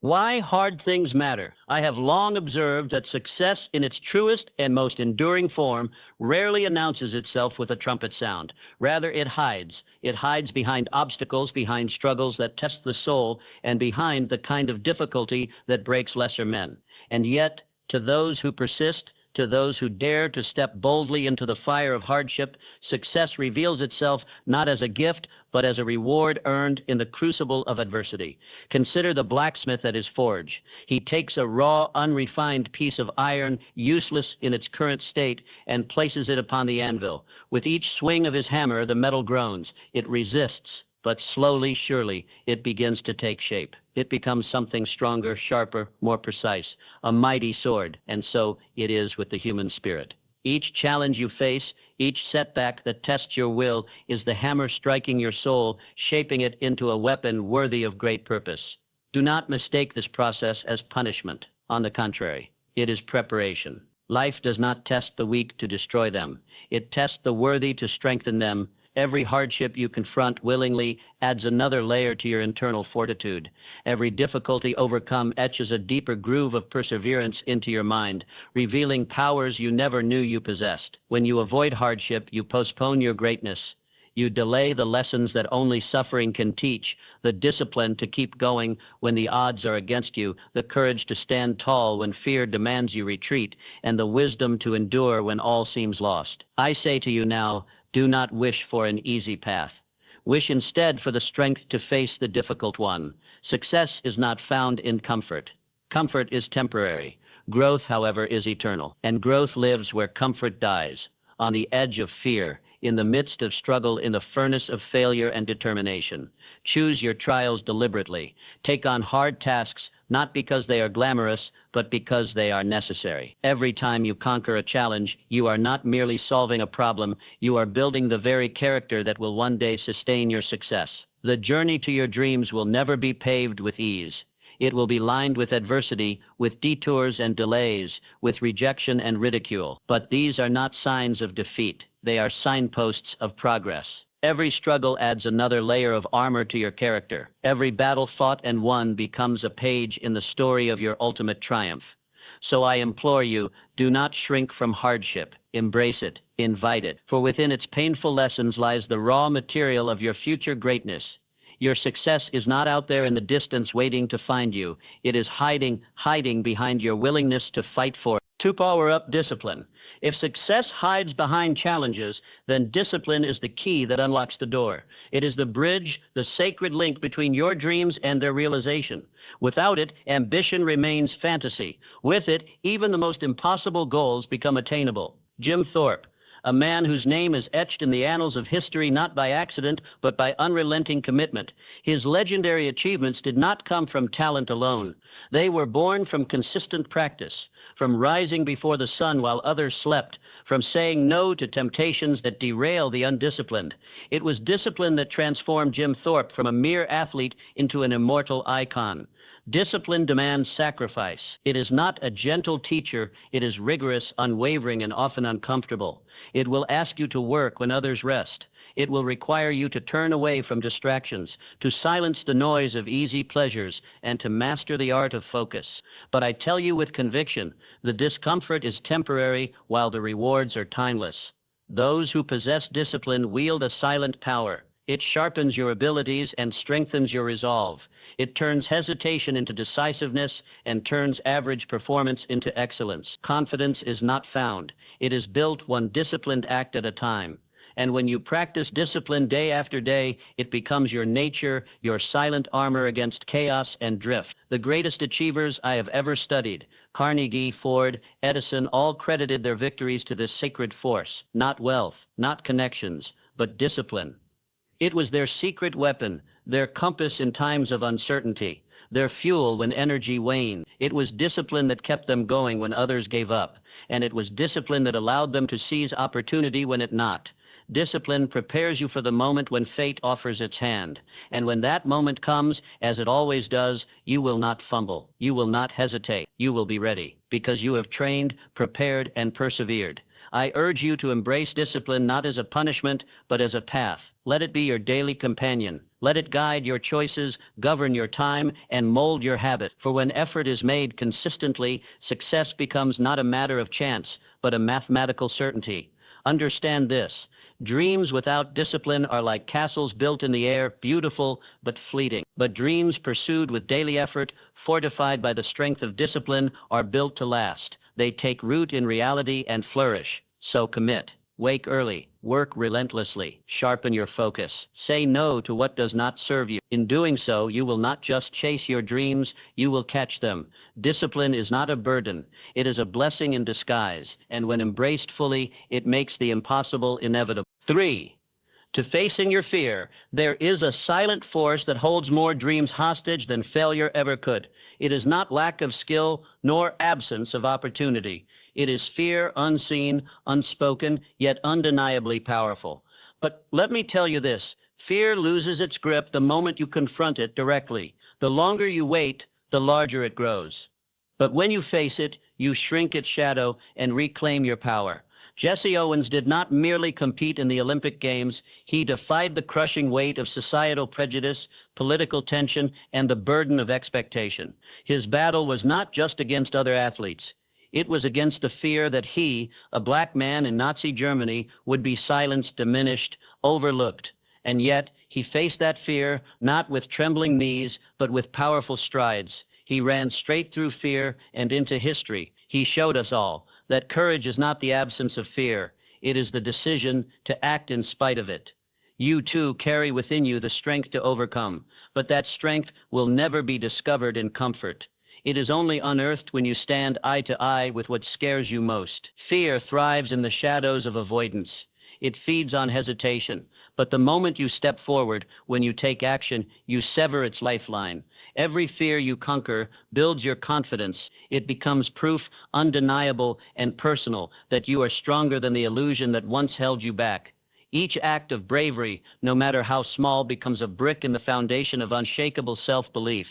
Why hard things matter. I have long observed that success in its truest and most enduring form rarely announces itself with a trumpet sound. Rather, it hides. It hides behind obstacles, behind struggles that test the soul, and behind the kind of difficulty that breaks lesser men. And yet, to those who persist, to those who dare to step boldly into the fire of hardship, success reveals itself not as a gift, but as a reward earned in the crucible of adversity. Consider the blacksmith at his forge. He takes a raw, unrefined piece of iron, useless in its current state, and places it upon the anvil. With each swing of his hammer, the metal groans. It resists, but slowly, surely, it begins to take shape. It becomes something stronger, sharper, more precise, a mighty sword, and so it is with the human spirit. Each challenge you face, each setback that tests your will, is the hammer striking your soul, shaping it into a weapon worthy of great purpose. Do not mistake this process as punishment. On the contrary, it is preparation. Life does not test the weak to destroy them. It tests the worthy to strengthen them. Every hardship you confront willingly adds another layer to your internal fortitude. Every difficulty overcome etches a deeper groove of perseverance into your mind, revealing powers you never knew you possessed. When you avoid hardship, you postpone your greatness. You delay the lessons that only suffering can teach, the discipline to keep going when the odds are against you, the courage to stand tall when fear demands you retreat, and the wisdom to endure when all seems lost. I say to you now, do not wish for an easy path. Wish instead for the strength to face the difficult one. Success is not found in comfort. Comfort is temporary. Growth, however, is eternal. And growth lives where comfort dies, on the edge of fear, in the midst of struggle, in the furnace of failure and determination. Choose your trials deliberately. Take on hard tasks, not because they are glamorous, but because they are necessary. Every time you conquer a challenge, you are not merely solving a problem, you are building the very character that will one day sustain your success. The journey to your dreams will never be paved with ease. It will be lined with adversity, with detours and delays, with rejection and ridicule. But these are not signs of defeat. They are signposts of progress. Every struggle adds another layer of armor to your character. Every battle fought and won becomes a page in the story of your ultimate triumph. So I implore you, do not shrink from hardship. Embrace it, invite it, for within its painful lessons lies the raw material of your future greatness. Your success is not out there in the distance waiting to find you. It is hiding behind your willingness to fight for it. To power up discipline. If success hides behind challenges, then discipline is the key that unlocks the door. It is the bridge, the sacred link between your dreams and their realization. Without it, ambition remains fantasy. With it, even the most impossible goals become attainable. Jim Thorpe, a man whose name is etched in the annals of history not by accident, but by unrelenting commitment. His legendary achievements did not come from talent alone. They were born from consistent practice, from rising before the sun while others slept, from saying no to temptations that derail the undisciplined. It was discipline that transformed Jim Thorpe from a mere athlete into an immortal icon. Discipline demands sacrifice. It is not a gentle teacher. It is rigorous, unwavering, and often uncomfortable. It will ask you to work when others rest. It will require you to turn away from distractions, to silence the noise of easy pleasures, and to master the art of focus. But I tell you with conviction, the discomfort is temporary while the rewards are timeless. Those who possess discipline wield a silent power. It sharpens your abilities and strengthens your resolve. It turns hesitation into decisiveness and turns average performance into excellence. Confidence is not found. It is built one disciplined act at a time. And when you practice discipline day after day, it becomes your nature, your silent armor against chaos and drift. The greatest achievers I have ever studied, Carnegie, Ford, Edison, all credited their victories to this sacred force. Not wealth, not connections, but discipline. It was their secret weapon, their compass in times of uncertainty, their fuel when energy waned. It was discipline that kept them going when others gave up, and it was discipline that allowed them to seize opportunity when it not. Discipline prepares you for the moment when fate offers its hand. And when that moment comes, as it always does, you will not fumble. You will not hesitate. You will be ready, because you have trained, prepared, and persevered. I urge you to embrace discipline not as a punishment, but as a path. Let it be your daily companion, Let it guide your choices, govern your time, and mold your habit. For when effort is made consistently, success becomes not a matter of chance, but a mathematical certainty. Understand this. Dreams without discipline are like castles built in the air, beautiful but fleeting. But dreams pursued with daily effort, fortified by the strength of discipline, are built to last. They take root in reality and flourish. So commit. Wake early, work relentlessly, sharpen your focus. Say no to what does not serve you. In doing so, you will not just chase your dreams, you will catch them. Discipline is not a burden. It is a blessing in disguise, and when embraced fully, it makes the impossible inevitable. 3. To facing your fear, there is a silent force that holds more dreams hostage than failure ever could. It is not lack of skill, nor absence of opportunity. It is fear, unseen, unspoken, yet undeniably powerful. But let me tell you this, fear loses its grip the moment you confront it directly. The longer you wait, the larger it grows. But when you face it, you shrink its shadow and reclaim your power. Jesse Owens did not merely compete in the Olympic Games, he defied the crushing weight of societal prejudice, political tension, and the burden of expectation. His battle was not just against other athletes. It was against the fear that he, a black man in Nazi Germany, would be silenced, diminished, overlooked. And yet, he faced that fear not with trembling knees, but with powerful strides. He ran straight through fear and into history. He showed us all that courage is not the absence of fear. It is the decision to act in spite of it. You too carry within you the strength to overcome, but that strength will never be discovered in comfort. It is only unearthed when you stand eye to eye with what scares you most. Fear thrives in the shadows of avoidance. It feeds on hesitation. But the moment you step forward, when you take action, you sever its lifeline. Every fear you conquer builds your confidence. It becomes proof, undeniable and personal, that you are stronger than the illusion that once held you back. Each act of bravery, no matter how small, becomes a brick in the foundation of unshakable self-belief.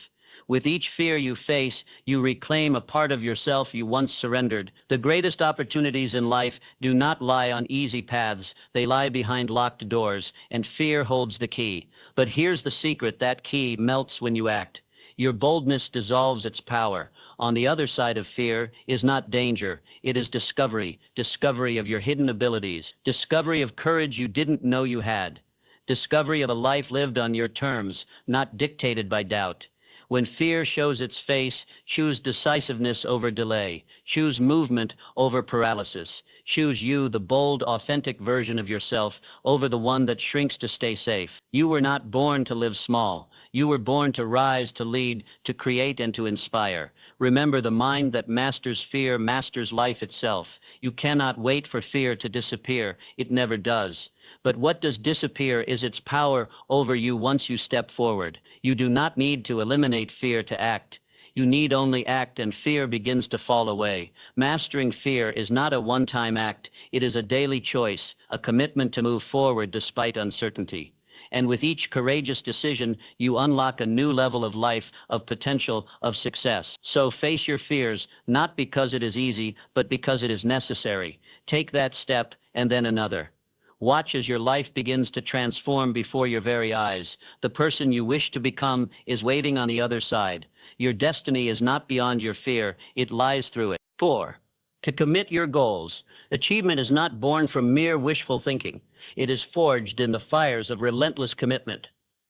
With each fear you face, you reclaim a part of yourself you once surrendered. The greatest opportunities in life do not lie on easy paths. They lie behind locked doors, and fear holds the key. But here's the secret: that key melts when you act. Your boldness dissolves its power. On the other side of fear is not danger. It is discovery. Discovery of your hidden abilities. Discovery of courage you didn't know you had. Discovery of a life lived on your terms, not dictated by doubt. When fear shows its face, choose decisiveness over delay. Choose movement over paralysis. Choose you, the bold, authentic version of yourself, over the one that shrinks to stay safe. You were not born to live small. You were born to rise, to lead, to create, and to inspire. Remember, the mind that masters fear masters life itself. You cannot wait for fear to disappear. It never does. But what does disappear is its power over you once you step forward. You do not need to eliminate fear to act. You need only act, and fear begins to fall away. Mastering fear is not a one-time act. It is a daily choice, a commitment to move forward despite uncertainty. And with each courageous decision, you unlock a new level of life, of potential, of success. So face your fears, not because it is easy, but because it is necessary. Take that step, and then another. Watch as your life begins to transform before your very eyes. The person you wish to become is waiting on the other side. Your destiny is not beyond your fear. It lies through it. 4. To commit your goals. Achievement is not born from mere wishful thinking. It is forged in the fires of relentless commitment.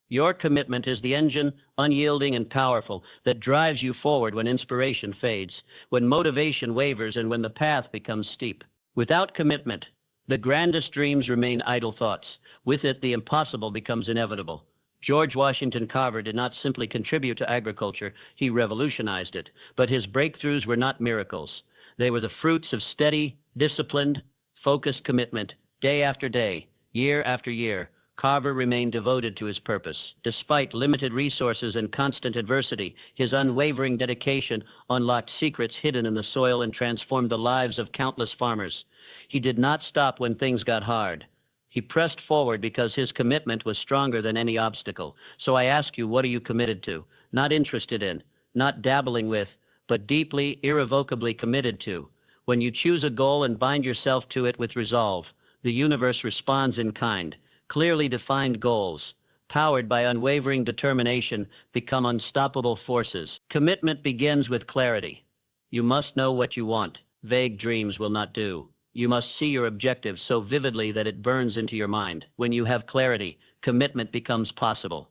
Your commitment is the engine, unyielding and powerful, that drives you forward when inspiration fades, when motivation wavers, and when the path becomes steep. Without commitment, the grandest dreams remain idle thoughts. With it, the impossible becomes inevitable. George Washington Carver did not simply contribute to agriculture, he revolutionized it. But his breakthroughs were not miracles. They were the fruits of steady, disciplined, focused commitment. Day after day, year after year, Carver remained devoted to his purpose. Despite limited resources and constant adversity, his unwavering dedication unlocked secrets hidden in the soil and transformed the lives of countless farmers. He did not stop when things got hard. He pressed forward because his commitment was stronger than any obstacle. So I ask you, what are you committed to? Not interested in, not dabbling with, but deeply, irrevocably committed to. When you choose a goal and bind yourself to it with resolve, the universe responds in kind. Clearly defined goals, powered by unwavering determination, become unstoppable forces. Commitment begins with clarity. You must know what you want. Vague dreams will not do. You must see your objective so vividly that it burns into your mind. When you have clarity, commitment becomes possible.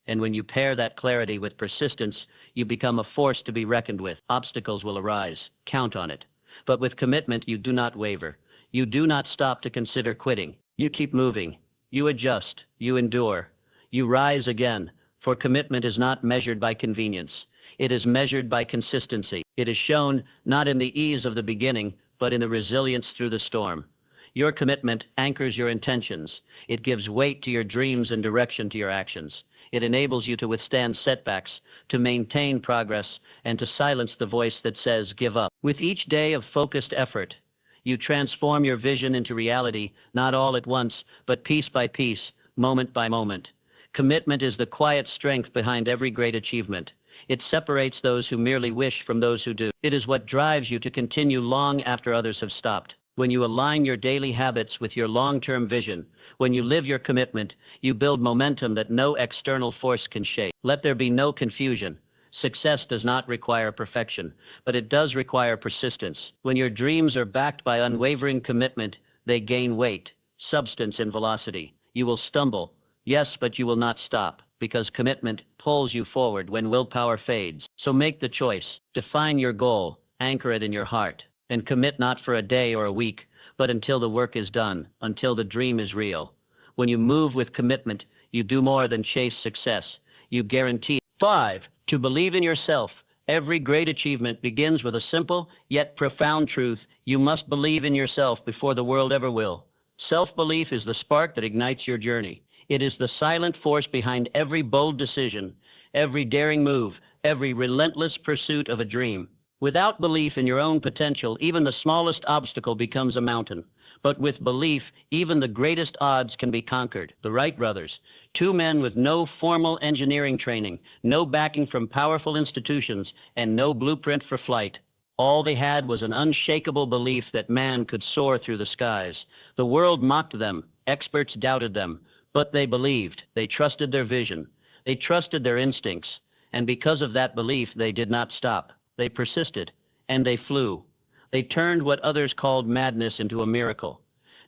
And when you pair that clarity with persistence, you become a force to be reckoned with. Obstacles will arise. Count on it. But with commitment, you do not waver. You do not stop to consider quitting. You keep moving. You adjust. You endure. You rise again. For commitment is not measured by convenience. It is measured by consistency. It is shown not in the ease of the beginning, but in the resilience through the storm. Your commitment anchors your intentions. It gives weight to your dreams and direction to your actions. It enables you to withstand setbacks, to maintain progress, and to silence the voice that says, give up. With each day of focused effort, you transform your vision into reality, not all at once, but piece by piece, moment by moment. Commitment is the quiet strength behind every great achievement. It separates those who merely wish from those who do. It is what drives you to continue long after others have stopped. When you align your daily habits with your long-term vision, when you live your commitment, you build momentum that no external force can shake. Let there be no confusion. Success does not require perfection, but it does require persistence. When your dreams are backed by unwavering commitment, they gain weight, substance, and velocity. You will stumble, yes, but you will not stop, because commitment pulls you forward when willpower fades. So make the choice. Define your goal, anchor it in your heart, and commit not for a day or a week, but until the work is done, until the dream is real. When you move with commitment, you do more than chase success. You guarantee. 5. To believe in yourself. Every great achievement begins with a simple yet profound truth. You must believe in yourself before the world ever will. Self-belief is the spark that ignites your journey. It is the silent force behind every bold decision, every daring move, every relentless pursuit of a dream. Without belief in your own potential, even the smallest obstacle becomes a mountain. But with belief, even the greatest odds can be conquered. The Wright brothers, two men with no formal engineering training, no backing from powerful institutions, and no blueprint for flight. All they had was an unshakable belief that man could soar through the skies. The world mocked them, experts doubted them, but they believed. They trusted their vision. They trusted their instincts. And because of that belief, they did not stop. They persisted, and they flew. They turned what others called madness into a miracle.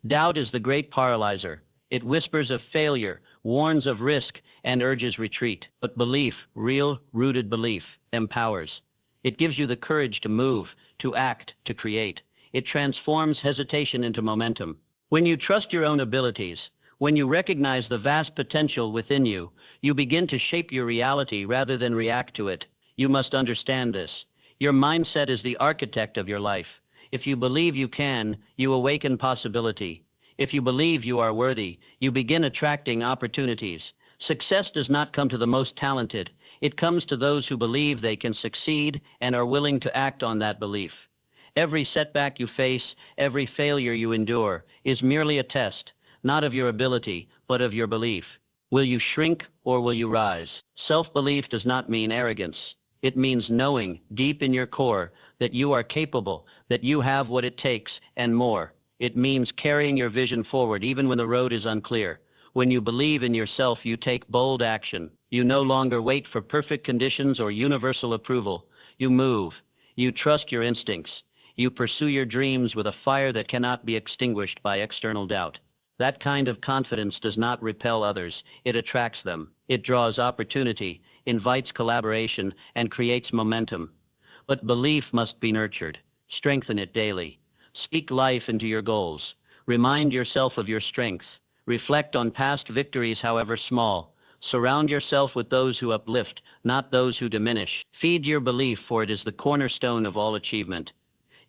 Doubt is the great paralyzer. It whispers of failure, warns of risk, and urges retreat. But belief, real, rooted belief, empowers. It gives you the courage to move, to act, to create. It transforms hesitation into momentum. When you trust your own abilities, when you recognize the vast potential within you, you begin to shape your reality rather than react to it. You must understand this. Your mindset is the architect of your life. If you believe you can, you awaken possibility. If you believe you are worthy, you begin attracting opportunities. Success does not come to the most talented. It comes to those who believe they can succeed and are willing to act on that belief. Every setback you face, every failure you endure, is merely a test, not of your ability, but of your belief. Will you shrink or will you rise? Self-belief does not mean arrogance. It means knowing deep in your core that you are capable, that you have what it takes, and more. It means carrying your vision forward even when the road is unclear. When you believe in yourself, you take bold action. You no longer wait for perfect conditions or universal approval. You move. You trust your instincts. You pursue your dreams with a fire that cannot be extinguished by external doubt. That kind of confidence does not repel others. It attracts them. It draws opportunity, invites collaboration, and creates momentum. But belief must be nurtured. Strengthen it daily. Speak life into your goals. Remind yourself of your strengths. Reflect on past victories, however small. Surround yourself with those who uplift, not those who diminish. Feed your belief, for it is the cornerstone of all achievement.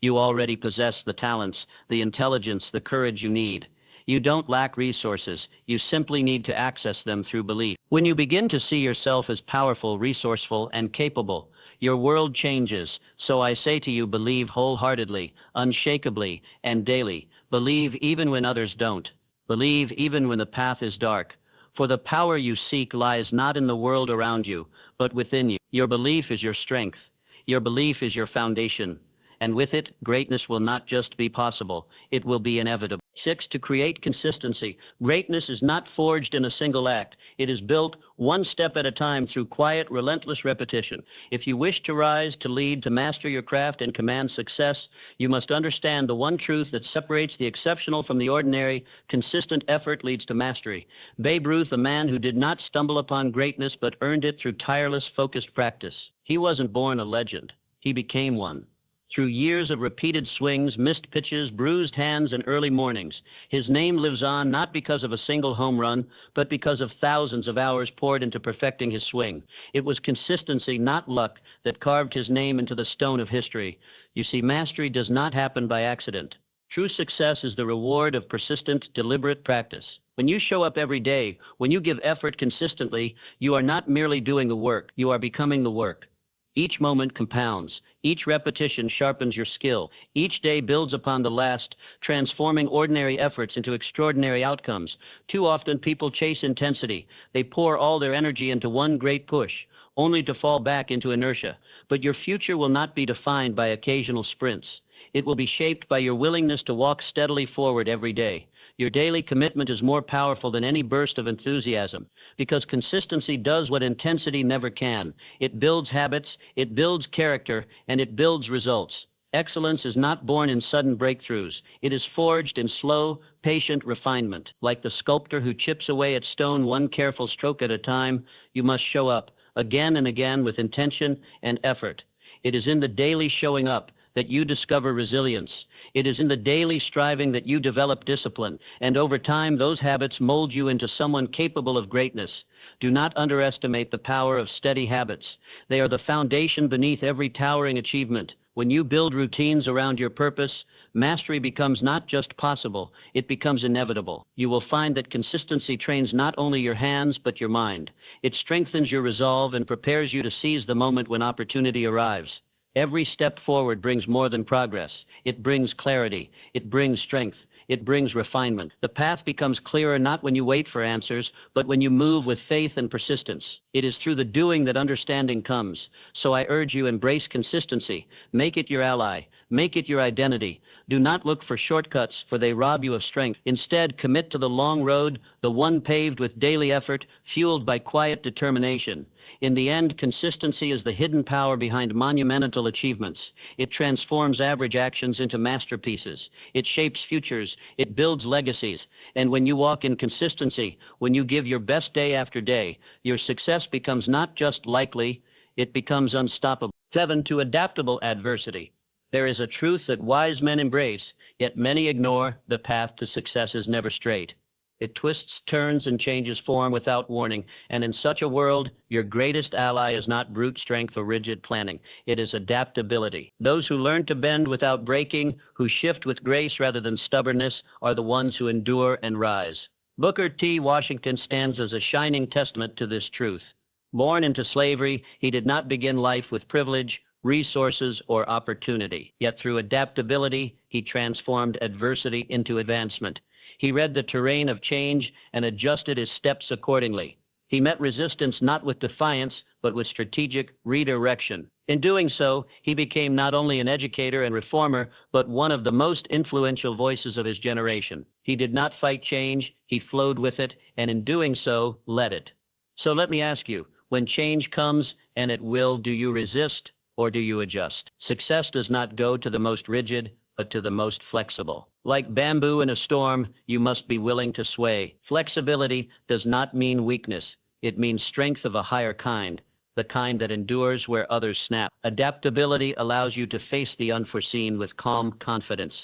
You already possess the talents, the intelligence, the courage you need. You don't lack resources. You simply need to access them through belief. When you begin to see yourself as powerful, resourceful, and capable, your world changes. So I say to you, believe wholeheartedly, unshakably, and daily. Believe even when others don't. Believe even when the path is dark. For the power you seek lies not in the world around you, but within you. Your belief is your strength. Your belief is your foundation. And with it, greatness will not just be possible, it will be inevitable. 6, to create consistency. Greatness is not forged in a single act. It is built one step at a time through quiet, relentless repetition. If you wish to rise, to lead, to master your craft, and command success, you must understand the one truth that separates the exceptional from the ordinary. Consistent effort leads to mastery. Babe Ruth, a man who did not stumble upon greatness but earned it through tireless, focused practice. He wasn't born a legend. He became one. Through years of repeated swings, missed pitches, bruised hands, and early mornings, his name lives on not because of a single home run, but because of thousands of hours poured into perfecting his swing. It was consistency, not luck, that carved his name into the stone of history. You see, mastery does not happen by accident. True success is the reward of persistent, deliberate practice. When you show up every day, when you give effort consistently, you are not merely doing the work, you are becoming the work. Each moment compounds. Each repetition sharpens your skill. Each day builds upon the last, transforming ordinary efforts into extraordinary outcomes. Too often people chase intensity. They pour all their energy into one great push, only to fall back into inertia. But your future will not be defined by occasional sprints. It will be shaped by your willingness to walk steadily forward every day. Your daily commitment is more powerful than any burst of enthusiasm, because consistency does what intensity never can. It builds habits, it builds character, and it builds results. Excellence is not born in sudden breakthroughs. It is forged in slow, patient refinement. Like the sculptor who chips away at stone one careful stroke at a time, you must show up again and again with intention and effort. It is in the daily showing up that you discover resilience. It is in the daily striving that you develop discipline, and over time those habits mold you into someone capable of greatness. Do not underestimate the power of steady habits. They are the foundation beneath every towering achievement. When you build routines around your purpose, mastery becomes not just possible, it becomes inevitable. You will find that consistency trains not only your hands, but your mind. It strengthens your resolve and prepares you to seize the moment when opportunity arrives. Every step forward brings more than progress. It brings clarity. It brings strength. It brings refinement. The path becomes clearer not when you wait for answers, but when you move with faith and persistence. It is through the doing that understanding comes. So I urge you, embrace consistency. Make it your ally. Make it your identity. Do not look for shortcuts, for they rob you of strength. Instead, commit to the long road, the one paved with daily effort, fueled by quiet determination. In the end, consistency is the hidden power behind monumental achievements. It transforms average actions into masterpieces. It shapes futures. It builds legacies. And when you walk in consistency, when you give your best day after day, your success becomes not just likely, it becomes unstoppable. 7, to adaptable adversity. There is a truth that wise men embrace, yet many ignore. The path to success is never straight. It twists, turns, and changes form without warning. And in such a world, your greatest ally is not brute strength or rigid planning. It is adaptability. Those who learn to bend without breaking, who shift with grace rather than stubbornness, are the ones who endure and rise. Booker T. Washington stands as a shining testament to this truth. Born into slavery, he did not begin life with privilege, resources, or opportunity. Yet through adaptability, he transformed adversity into advancement. He read the terrain of change and adjusted his steps accordingly. He met resistance not with defiance, but with strategic redirection. In doing so, he became not only an educator and reformer, but one of the most influential voices of his generation. He did not fight change, he flowed with it, and in doing so, led it. So let me ask you, when change comes, and it will, do you resist or do you adjust? Success does not go to the most rigid, but to the most flexible. Like bamboo in a storm, you must be willing to sway. Flexibility does not mean weakness. It means strength of a higher kind, the kind that endures where others snap. Adaptability allows you to face the unforeseen with calm confidence.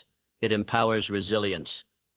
It empowers resilience.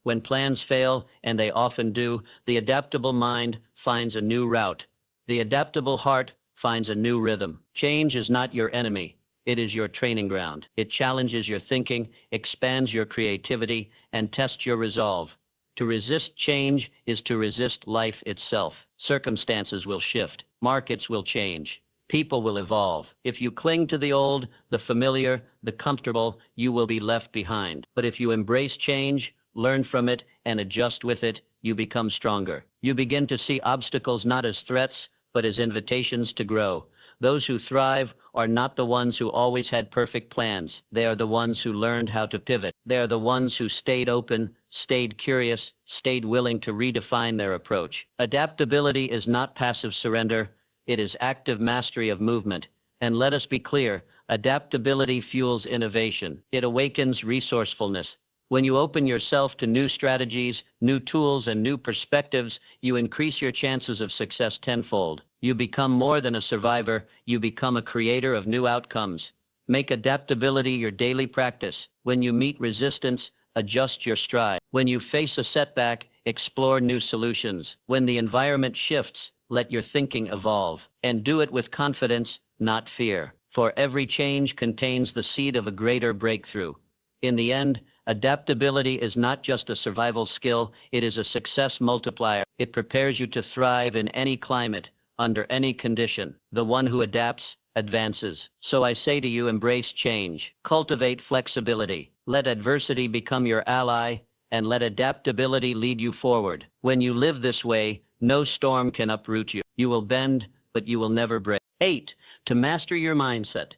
When plans fail, and they often do, the adaptable mind finds a new route. The adaptable heart finds a new rhythm. Change is not your enemy. It is your training ground. It challenges your thinking, expands your creativity, and tests your resolve. To resist change is to resist life itself. Circumstances will shift. Markets will change. People will evolve. If you cling to the old, the familiar, the comfortable, you will be left behind. But if you embrace change, learn from it, and adjust with it, you become stronger. You begin to see obstacles not as threats, but as invitations to grow. Those who thrive are not the ones who always had perfect plans. They are the ones who learned how to pivot. They are the ones who stayed open, stayed curious, stayed willing to redefine their approach. Adaptability is not passive surrender. It is active mastery of movement. And let us be clear, adaptability fuels innovation. It awakens resourcefulness. When you open yourself to new strategies, new tools, and new perspectives, you increase your chances of success tenfold. You become more than a survivor, you become a creator of new outcomes. Make adaptability your daily practice. When you meet resistance, adjust your stride. When you face a setback, explore new solutions. When the environment shifts, let your thinking evolve. And do it with confidence, not fear. For every change contains the seed of a greater breakthrough. In the end, adaptability is not just a survival skill, it is a success multiplier. It prepares you to thrive in any climate, under any condition. The one who adapts, advances. So I say to you, embrace change. Cultivate flexibility. Let adversity become your ally, and let adaptability lead you forward. When you live this way, no storm can uproot you. You will bend, but you will never break. 8. To master your mindset.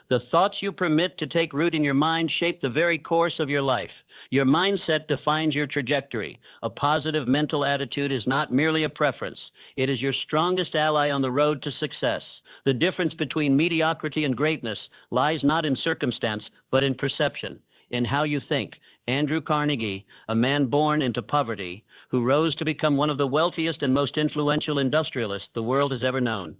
The thoughts you permit to take root in your mind shape the very course of your life. Your mindset defines your trajectory. A positive mental attitude is not merely a preference. It is your strongest ally on the road to success. The difference between mediocrity and greatness lies not in circumstance, but in perception, in how you think. Andrew Carnegie, a man born into poverty, who rose to become one of the wealthiest and most influential industrialists the world has ever known.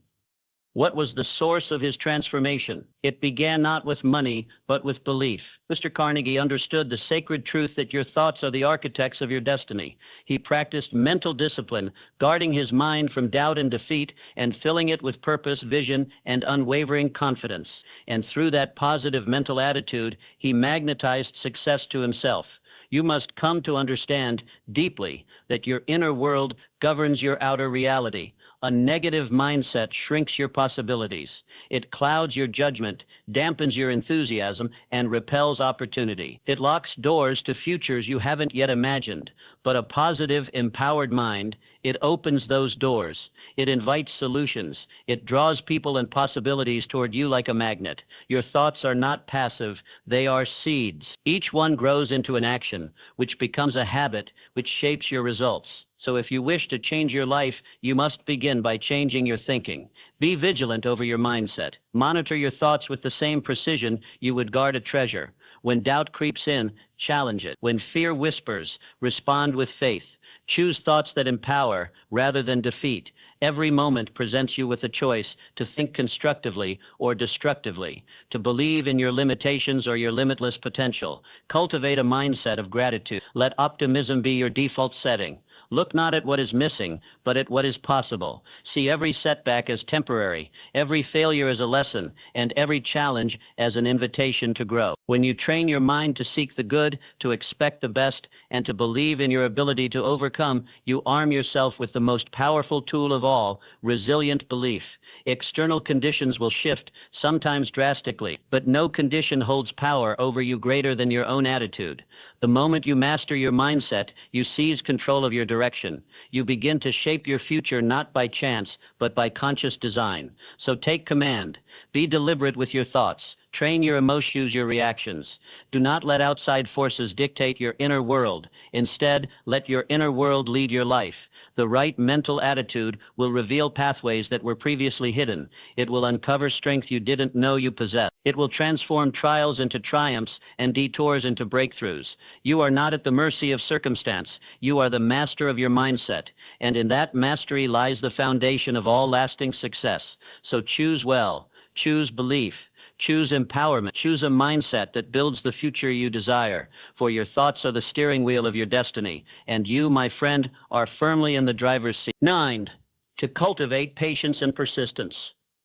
What was the source of his transformation? It began not with money, but with belief. Mr. Carnegie understood the sacred truth that your thoughts are the architects of your destiny. He practiced mental discipline, guarding his mind from doubt and defeat, and filling it with purpose, vision, and unwavering confidence. And through that positive mental attitude, he magnetized success to himself. You must come to understand deeply that your inner world governs your outer reality. A negative mindset shrinks your possibilities. It clouds your judgment, dampens your enthusiasm, and repels opportunity. It locks doors to futures you haven't yet imagined. But a positive, empowered mind, it opens those doors. It invites solutions. It draws people and possibilities toward you like a magnet. Your thoughts are not passive. They are seeds. Each one grows into an action, which becomes a habit, which shapes your results. So if you wish to change your life, you must begin by changing your thinking. Be vigilant over your mindset. Monitor your thoughts with the same precision you would guard a treasure. When doubt creeps in, challenge it. When fear whispers, respond with faith. Choose thoughts that empower rather than defeat. Every moment presents you with a choice to think constructively or destructively, to believe in your limitations or your limitless potential. Cultivate a mindset of gratitude. Let optimism be your default setting. Look not at what is missing, but at what is possible. See every setback as temporary, every failure as a lesson, and every challenge as an invitation to grow. When you train your mind to seek the good, to expect the best, and to believe in your ability to overcome, you arm yourself with the most powerful tool of all, resilient belief. External conditions will shift, sometimes drastically, but no condition holds power over you greater than your own attitude. The moment you master your mindset, you seize control of your direction. You begin to shape your future not by chance, but by conscious design. So take command. Be deliberate with your thoughts. Train your emotions, your reactions. Do not let outside forces dictate your inner world. Instead, let your inner world lead your life. The right mental attitude will reveal pathways that were previously hidden. It will uncover strength you didn't know you possessed. It will transform trials into triumphs and detours into breakthroughs. You are not at the mercy of circumstance. You are the master of your mindset. And in that mastery lies the foundation of all lasting success. So choose well. Choose belief. Choose empowerment. Choose a mindset that builds the future you desire, for your thoughts are the steering wheel of your destiny, and you, my friend, are firmly in the driver's seat. 9. To cultivate patience and persistence.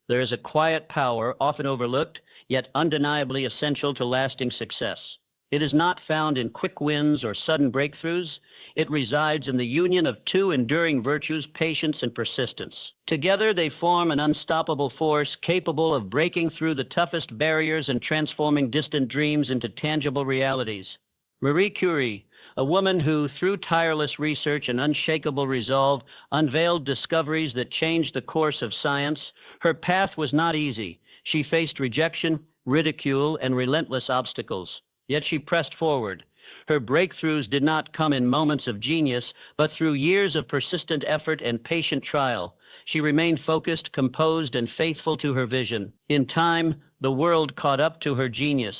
There is a quiet power, often overlooked, yet undeniably essential to lasting success. It is not found in quick wins or sudden breakthroughs. It resides in the union of two enduring virtues, patience and persistence. Together they form an unstoppable force capable of breaking through the toughest barriers and transforming distant dreams into tangible realities. Marie Curie, A woman who, through tireless research and unshakable resolve, unveiled discoveries that changed the course of science. Her path was not easy. She faced rejection, ridicule, and relentless obstacles. Yet she pressed forward. Her breakthroughs did not come in moments of genius, but through years of persistent effort and patient trial. She remained focused, composed, and faithful to her vision. In time, the world caught up to her genius.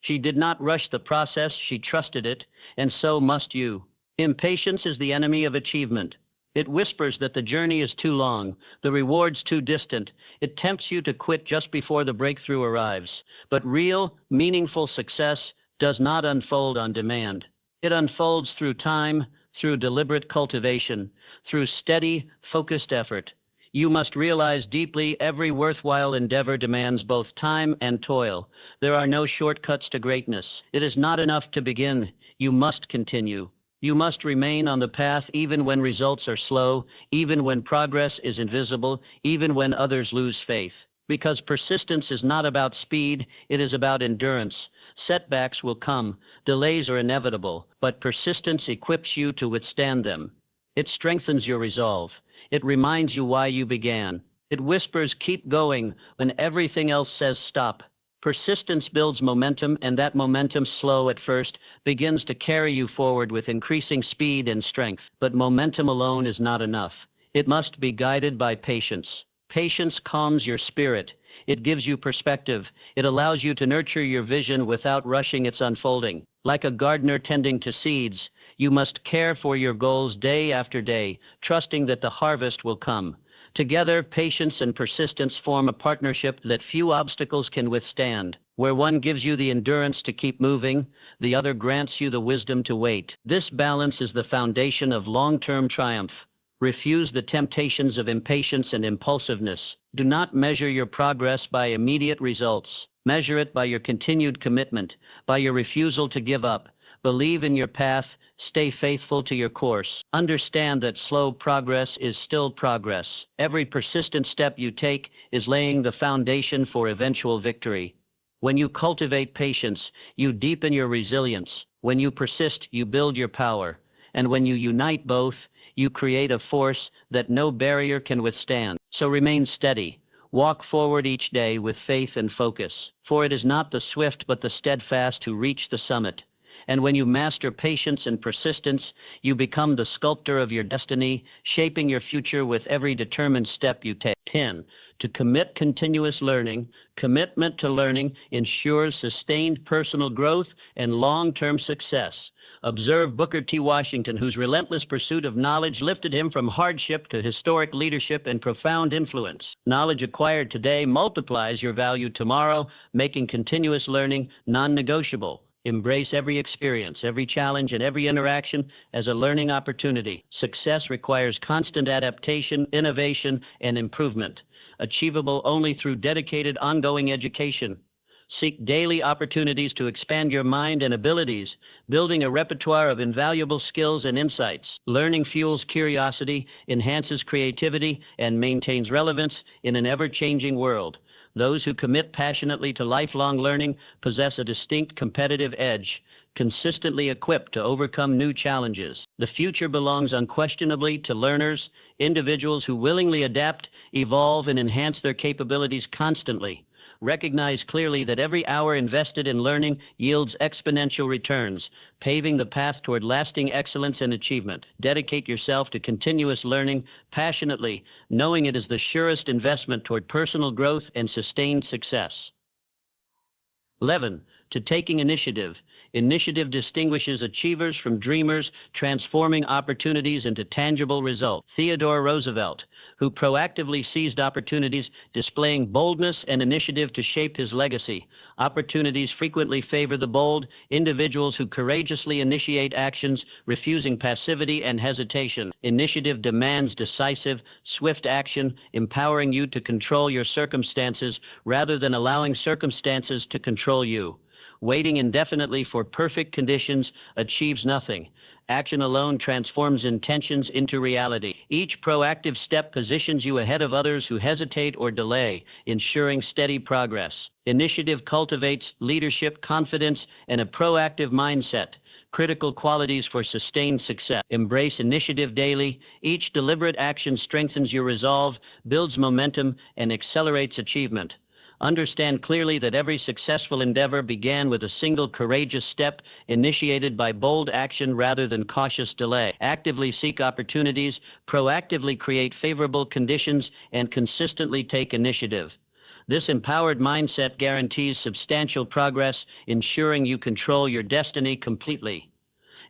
She did not rush the process, she trusted it, and so must you. Impatience is the enemy of achievement. It whispers that the journey is too long, the rewards too distant. It tempts you to quit just before the breakthrough arrives. But real, meaningful success does not unfold on demand. It unfolds through time, through deliberate cultivation, through steady, focused effort. You must realize deeply every worthwhile endeavor demands both time and toil. There are no shortcuts to greatness. It is not enough to begin. You must continue. You must remain on the path even when results are slow, even when progress is invisible, even when others lose faith. Because persistence is not about speed, it is about endurance. Setbacks will come, delays are inevitable, but persistence equips you to withstand them. It strengthens your resolve. It reminds you why you began. It whispers, keep going, when everything else says stop. Persistence builds momentum, and that momentum, slow at first, begins to carry you forward with increasing speed and strength. But momentum alone is not enough. It must be guided by patience. Patience calms your spirit. It gives you perspective. It allows you to nurture your vision without rushing its unfolding. Like a gardener tending to seeds, you must care for your goals day after day, trusting that the harvest will come. Together, patience and persistence form a partnership that few obstacles can withstand. Where one gives you the endurance to keep moving, the other grants you the wisdom to wait. This balance is the foundation of long-term triumph. Refuse the temptations of impatience and impulsiveness. Do not measure your progress by immediate results. Measure it by your continued commitment, by your refusal to give up. Believe in your path. Stay faithful to your course. Understand that slow progress is still progress. Every persistent step you take is laying the foundation for eventual victory. When you cultivate patience, you deepen your resilience. When you persist, you build your power. And when you unite both, you create a force that no barrier can withstand. So remain steady. Walk forward each day with faith and focus. For it is not the swift but the steadfast who reach the summit. And when you master patience and persistence, you become the sculptor of your destiny, shaping your future with every determined step you take. 10. To commit continuous learning. Commitment to learning ensures sustained personal growth and long-term success. Observe Booker T. Washington, whose relentless pursuit of knowledge lifted him from hardship to historic leadership and profound influence. Knowledge acquired today multiplies your value tomorrow, making continuous learning non-negotiable. Embrace every experience, every challenge, and every interaction as a learning opportunity. Success requires constant adaptation, innovation, and improvement, achievable only through dedicated, ongoing education. Seek daily opportunities to expand your mind and abilities, building a repertoire of invaluable skills and insights. Learning fuels curiosity, enhances creativity, and maintains relevance in an ever-changing world. Those who commit passionately to lifelong learning possess a distinct competitive edge, consistently equipped to overcome new challenges. The future belongs unquestionably to learners, individuals who willingly adapt, evolve, and enhance their capabilities constantly. Recognize clearly that every hour invested in learning yields exponential returns, paving the path toward lasting excellence and achievement. Dedicate yourself to continuous learning passionately, knowing it is the surest investment toward personal growth and sustained success. 11. To taking initiative. Initiative distinguishes achievers from dreamers, transforming opportunities into tangible results. Theodore Roosevelt, who proactively seized opportunities, displaying boldness and initiative to shape his legacy. Opportunities frequently favor the bold, individuals who courageously initiate actions, refusing passivity and hesitation. Initiative demands decisive, swift action, empowering you to control your circumstances rather than allowing circumstances to control you. Waiting indefinitely for perfect conditions achieves nothing. Action alone transforms intentions into reality. Each proactive step positions you ahead of others who hesitate or delay, ensuring steady progress. Initiative cultivates leadership, confidence, and a proactive mindset, critical qualities for sustained success. Embrace initiative daily. Each deliberate action strengthens your resolve, builds momentum, and accelerates achievement. Understand clearly that every successful endeavor began with a single courageous step initiated by bold action rather than cautious delay. Actively seek opportunities, proactively create favorable conditions, and consistently take initiative. This empowered mindset guarantees substantial progress, ensuring you control your destiny completely.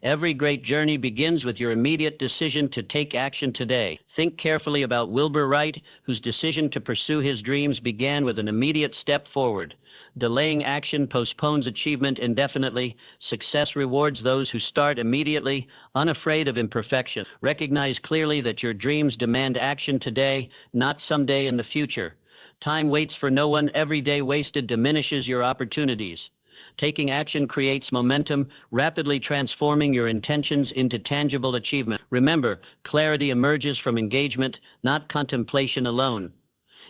Every great journey begins with your immediate decision to take action today. Think carefully about Wilbur Wright, whose decision to pursue his dreams began with an immediate step forward. Delaying action postpones achievement indefinitely. Success rewards those who start immediately, unafraid of imperfection. Recognize clearly that your dreams demand action today, not someday in the future. Time waits for no one. Every day wasted diminishes your opportunities. Taking action creates momentum, rapidly transforming your intentions into tangible achievement. Remember, clarity emerges from engagement, not contemplation alone.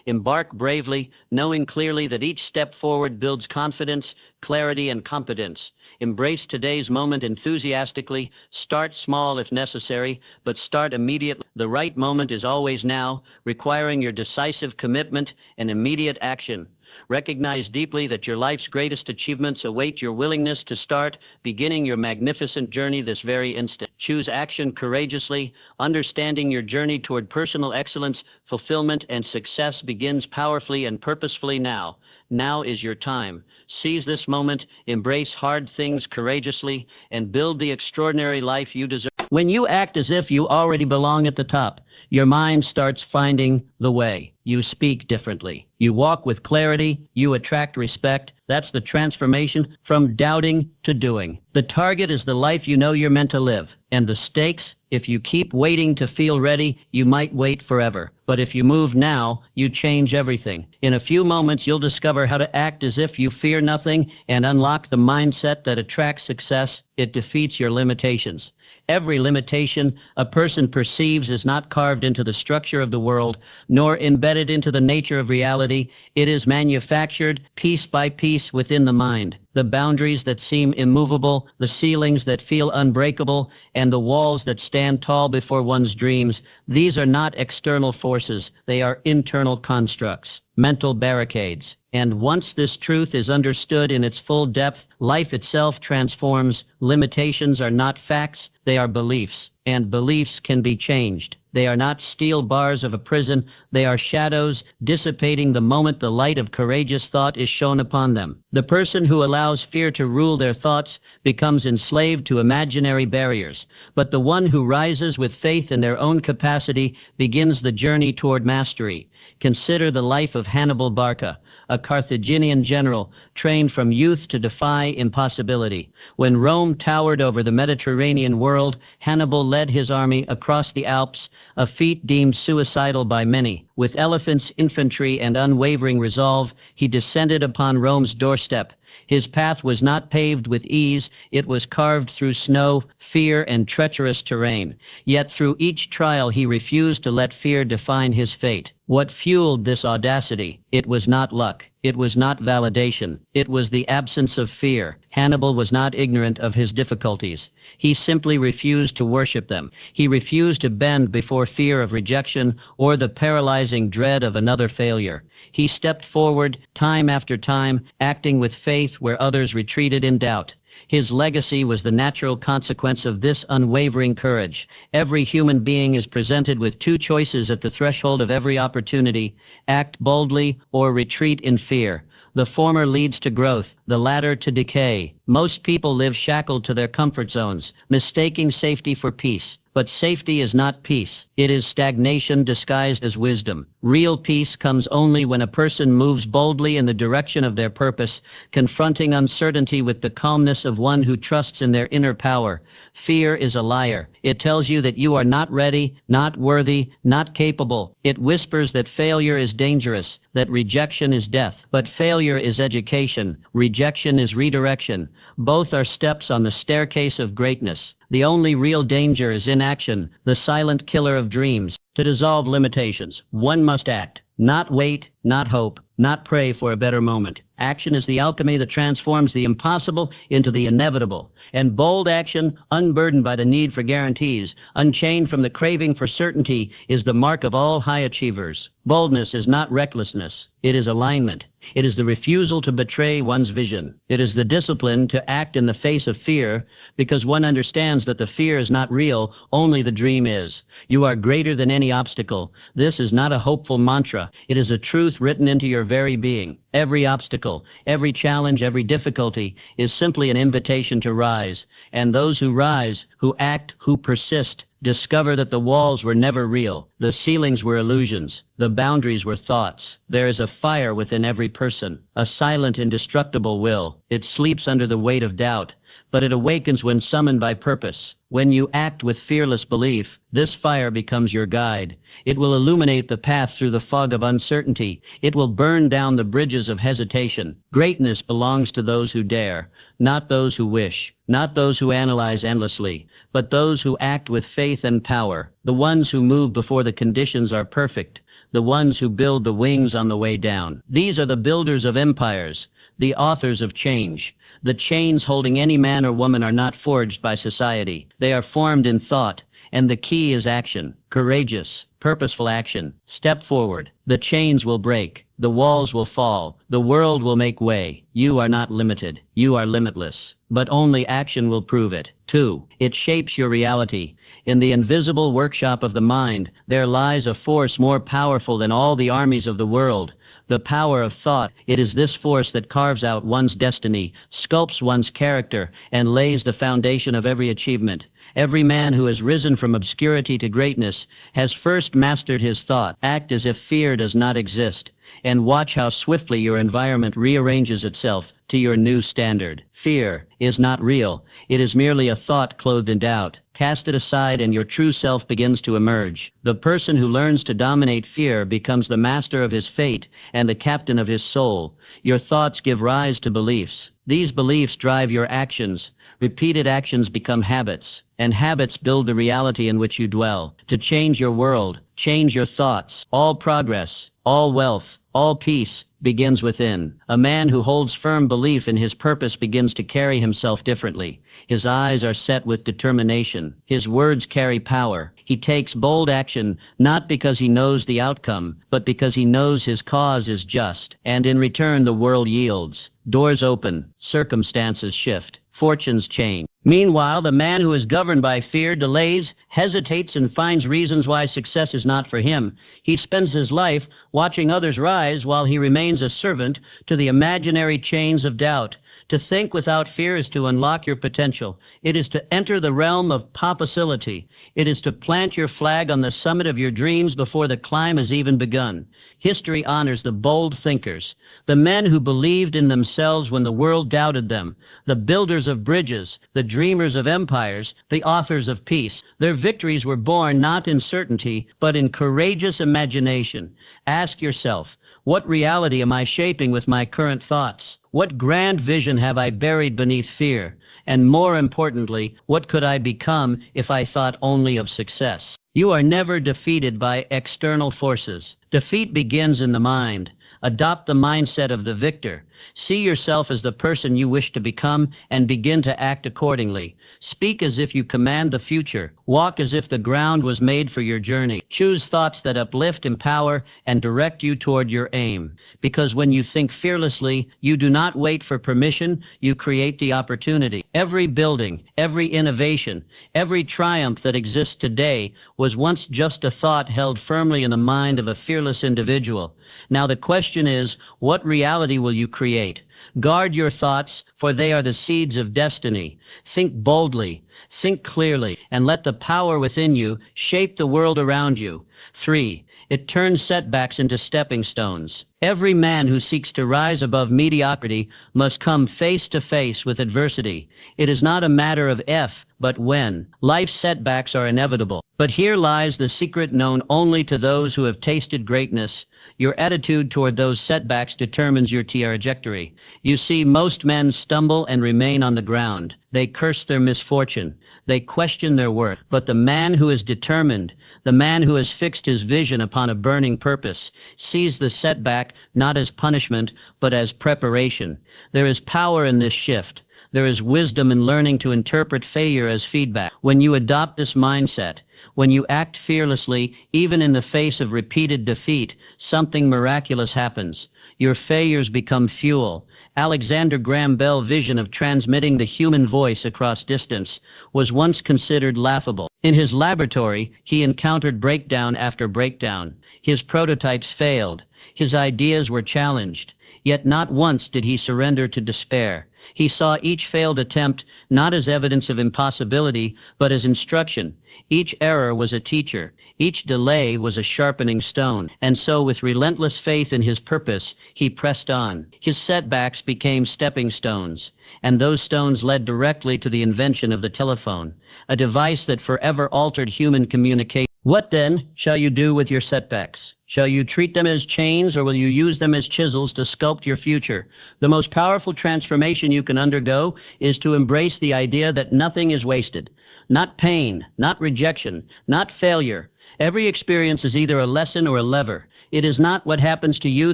Embark bravely, knowing clearly that each step forward builds confidence, clarity, and competence. Embrace today's moment enthusiastically. Start small if necessary, but start immediately. The right moment is always now, requiring your decisive commitment and immediate action. Recognize deeply that your life's greatest achievements await your willingness to start, beginning your magnificent journey this very instant. Choose action courageously. Understanding your journey toward personal excellence, fulfillment, and success begins powerfully and purposefully now. Now is your time. Seize this moment, embrace hard things courageously, and build the extraordinary life you deserve. When you act as if you already belong at the top, your mind starts finding the way. You speak differently. You walk with clarity. You attract respect. That's the transformation from doubting to doing. The target is the life you know you're meant to live. And the stakes, if you keep waiting to feel ready, you might wait forever. But if you move now, you change everything. In a few moments, you'll discover how to act as if you fear nothing and unlock the mindset that attracts success. It defeats your limitations. Every limitation a person perceives is not carved into the structure of the world, nor embedded into the nature of reality. It is manufactured piece by piece within the mind. The boundaries that seem immovable, the ceilings that feel unbreakable, and the walls that stand tall before one's dreams, these are not external forces. They are internal constructs, mental barricades. And once this truth is understood in its full depth, life itself transforms. Limitations are not facts, they are beliefs. And beliefs can be changed. They are not steel bars of a prison, they are shadows dissipating the moment the light of courageous thought is shone upon them. The person who allows fear to rule their thoughts becomes enslaved to imaginary barriers, but the one who rises with faith in their own capacity begins the journey toward mastery. Consider the life of Hannibal Barca, a Carthaginian general trained from youth to defy impossibility. When Rome towered over the Mediterranean world, Hannibal led his army across the Alps, a feat deemed suicidal by many. With elephants, infantry, and unwavering resolve, he descended upon Rome's doorstep. His path was not paved with ease, it was carved through snow, fear, and treacherous terrain. Yet through each trial he refused to let fear define his fate. What fueled this audacity? It was not luck. It was not validation. It was the absence of fear. Hannibal was not ignorant of his difficulties. He simply refused to worship them. He refused to bend before fear of rejection or the paralyzing dread of another failure. He stepped forward time after time, acting with faith where others retreated in doubt. His legacy was the natural consequence of this unwavering courage. Every human being is presented with two choices at the threshold of every opportunity: act boldly or retreat in fear. The former leads to growth, the latter to decay. Most people live shackled to their comfort zones, mistaking safety for peace. But safety is not peace. It is stagnation disguised as wisdom. Real peace comes only when a person moves boldly in the direction of their purpose, confronting uncertainty with the calmness of one who trusts in their inner power. Fear is a liar. It tells you that you are not ready, not worthy, not capable. It whispers that failure is dangerous, that rejection is death. But failure is education. Rejection is redirection. Both are steps on the staircase of greatness. The only real danger is inaction, the silent killer of dreams. To dissolve limitations, one must act. Not wait, not hope, not pray for a better moment. Action is the alchemy that transforms the impossible into the inevitable. And bold action, unburdened by the need for guarantees, unchained from the craving for certainty, is the mark of all high achievers. Boldness is not recklessness. It is alignment. It is the refusal to betray one's vision. It is the discipline to act in the face of fear, because one understands that the fear is not real, only the dream is. You are greater than any obstacle. This is not a hopeful mantra. It is a truth written into your very being. Every obstacle, every challenge, every difficulty is simply an invitation to rise. And those who rise, who act, who persist, discover that the walls were never real. The ceilings were illusions. The boundaries were thoughts. There is a fire within every person, a silent, indestructible will. It sleeps under the weight of doubt, but it awakens when summoned by purpose. When you act with fearless belief, this fire becomes your guide. It will illuminate the path through the fog of uncertainty. It will burn down the bridges of hesitation. Greatness belongs to those who dare, not those who wish, not those who analyze endlessly, but those who act with faith and power, the ones who move before the conditions are perfect, the ones who build the wings on the way down. These are the builders of empires, the authors of change. The chains holding any man or woman are not forged by society. They are formed in thought, and the key is action. Courageous, purposeful action. Step forward. The chains will break. The walls will fall. The world will make way. You are not limited. You are limitless. But only action will prove it. 2. It shapes your reality. In the invisible workshop of the mind, there lies a force more powerful than all the armies of the world. The power of thought. It is this force that carves out one's destiny, sculpts one's character, and lays the foundation of every achievement. Every man who has risen from obscurity to greatness has first mastered his thought. Act as if fear does not exist, and watch how swiftly your environment rearranges itself to your new standard. Fear is not real. It is merely a thought clothed in doubt. Cast it aside and your true self begins to emerge. The person who learns to dominate fear becomes the master of his fate and the captain of his soul. Your thoughts give rise to beliefs. These beliefs drive your actions. Repeated actions become habits, and habits build the reality in which you dwell. To change your world, change your thoughts. All progress, all wealth, all peace begins within. A man who holds firm belief in his purpose begins to carry himself differently. His eyes are set with determination. His words carry power. He takes bold action, not because he knows the outcome, but because he knows his cause is just. And in return, the world yields. Doors open. Circumstances shift. Fortunes change. Meanwhile, the man who is governed by fear delays, hesitates, and finds reasons why success is not for him. He spends his life watching others rise while he remains a servant to the imaginary chains of doubt. To think without fear is to unlock your potential. It is to enter the realm of possibility. It is to plant your flag on the summit of your dreams before the climb has even begun. History honors the bold thinkers, the men who believed in themselves when the world doubted them, the builders of bridges, the dreamers of empires, the authors of peace. Their victories were born not in certainty, but in courageous imagination. Ask yourself, what reality am I shaping with my current thoughts? What grand vision have I buried beneath fear? And more importantly, what could I become if I thought only of success? You are never defeated by external forces. Defeat begins in the mind. Adopt the mindset of the victor. See yourself as the person you wish to become and begin to act accordingly. Speak as if you command the future. Walk as if the ground was made for your journey. Choose thoughts that uplift, empower, and direct you toward your aim. Because when you think fearlessly, you do not wait for permission, you create the opportunity. Every building, every innovation, every triumph that exists today was once just a thought held firmly in the mind of a fearless individual. Now the question is, what reality will you create? Guard your thoughts, for they are the seeds of destiny. Think boldly, think clearly, and let the power within you shape the world around you. 3. It turns setbacks into stepping stones. Every man who seeks to rise above mediocrity must come face to face with adversity. It is not a matter of if, but when. Life's setbacks are inevitable. But here lies the secret known only to those who have tasted greatness. Your attitude toward those setbacks determines your trajectory. You see, most men stumble and remain on the ground. They curse their misfortune. They question their worth. But the man who is determined, the man who has fixed his vision upon a burning purpose, sees the setback setback not as punishment, but as preparation. There is power in this shift. There is wisdom in learning to interpret failure as feedback. When you adopt this mindset, when you act fearlessly, even in the face of repeated defeat, something miraculous happens. Your failures become fuel. Alexander Graham Bell's vision of transmitting the human voice across distance was once considered laughable. In his laboratory, he encountered breakdown after breakdown. His prototypes failed. His ideas were challenged. Yet not once did he surrender to despair. He saw each failed attempt not as evidence of impossibility, but as instruction. Each error was a teacher. Each delay was a sharpening stone. And so, with relentless faith in his purpose, he pressed on. His setbacks became stepping stones, and those stones led directly to the invention of the telephone, a device that forever altered human communication. What then shall you do with your setbacks? Shall you treat them as chains, or will you use them as chisels to sculpt your future? The most powerful transformation you can undergo is to embrace the idea that nothing is wasted. Not pain, not rejection, not failure. Every experience is either a lesson or a lever. It is not what happens to you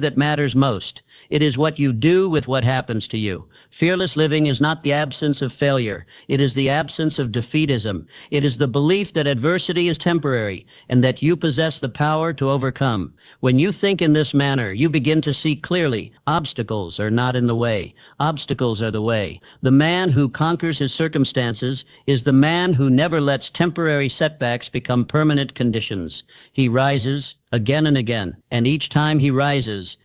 that matters most. It is what you do with what happens to you. Fearless living is not the absence of failure. It is the absence of defeatism. It is the belief that adversity is temporary and that you possess the power to overcome. When you think in this manner, you begin to see clearly. Obstacles are not in the way. Obstacles are the way. The man who conquers his circumstances is the man who never lets temporary setbacks become permanent conditions. He rises again and again, and each time he rises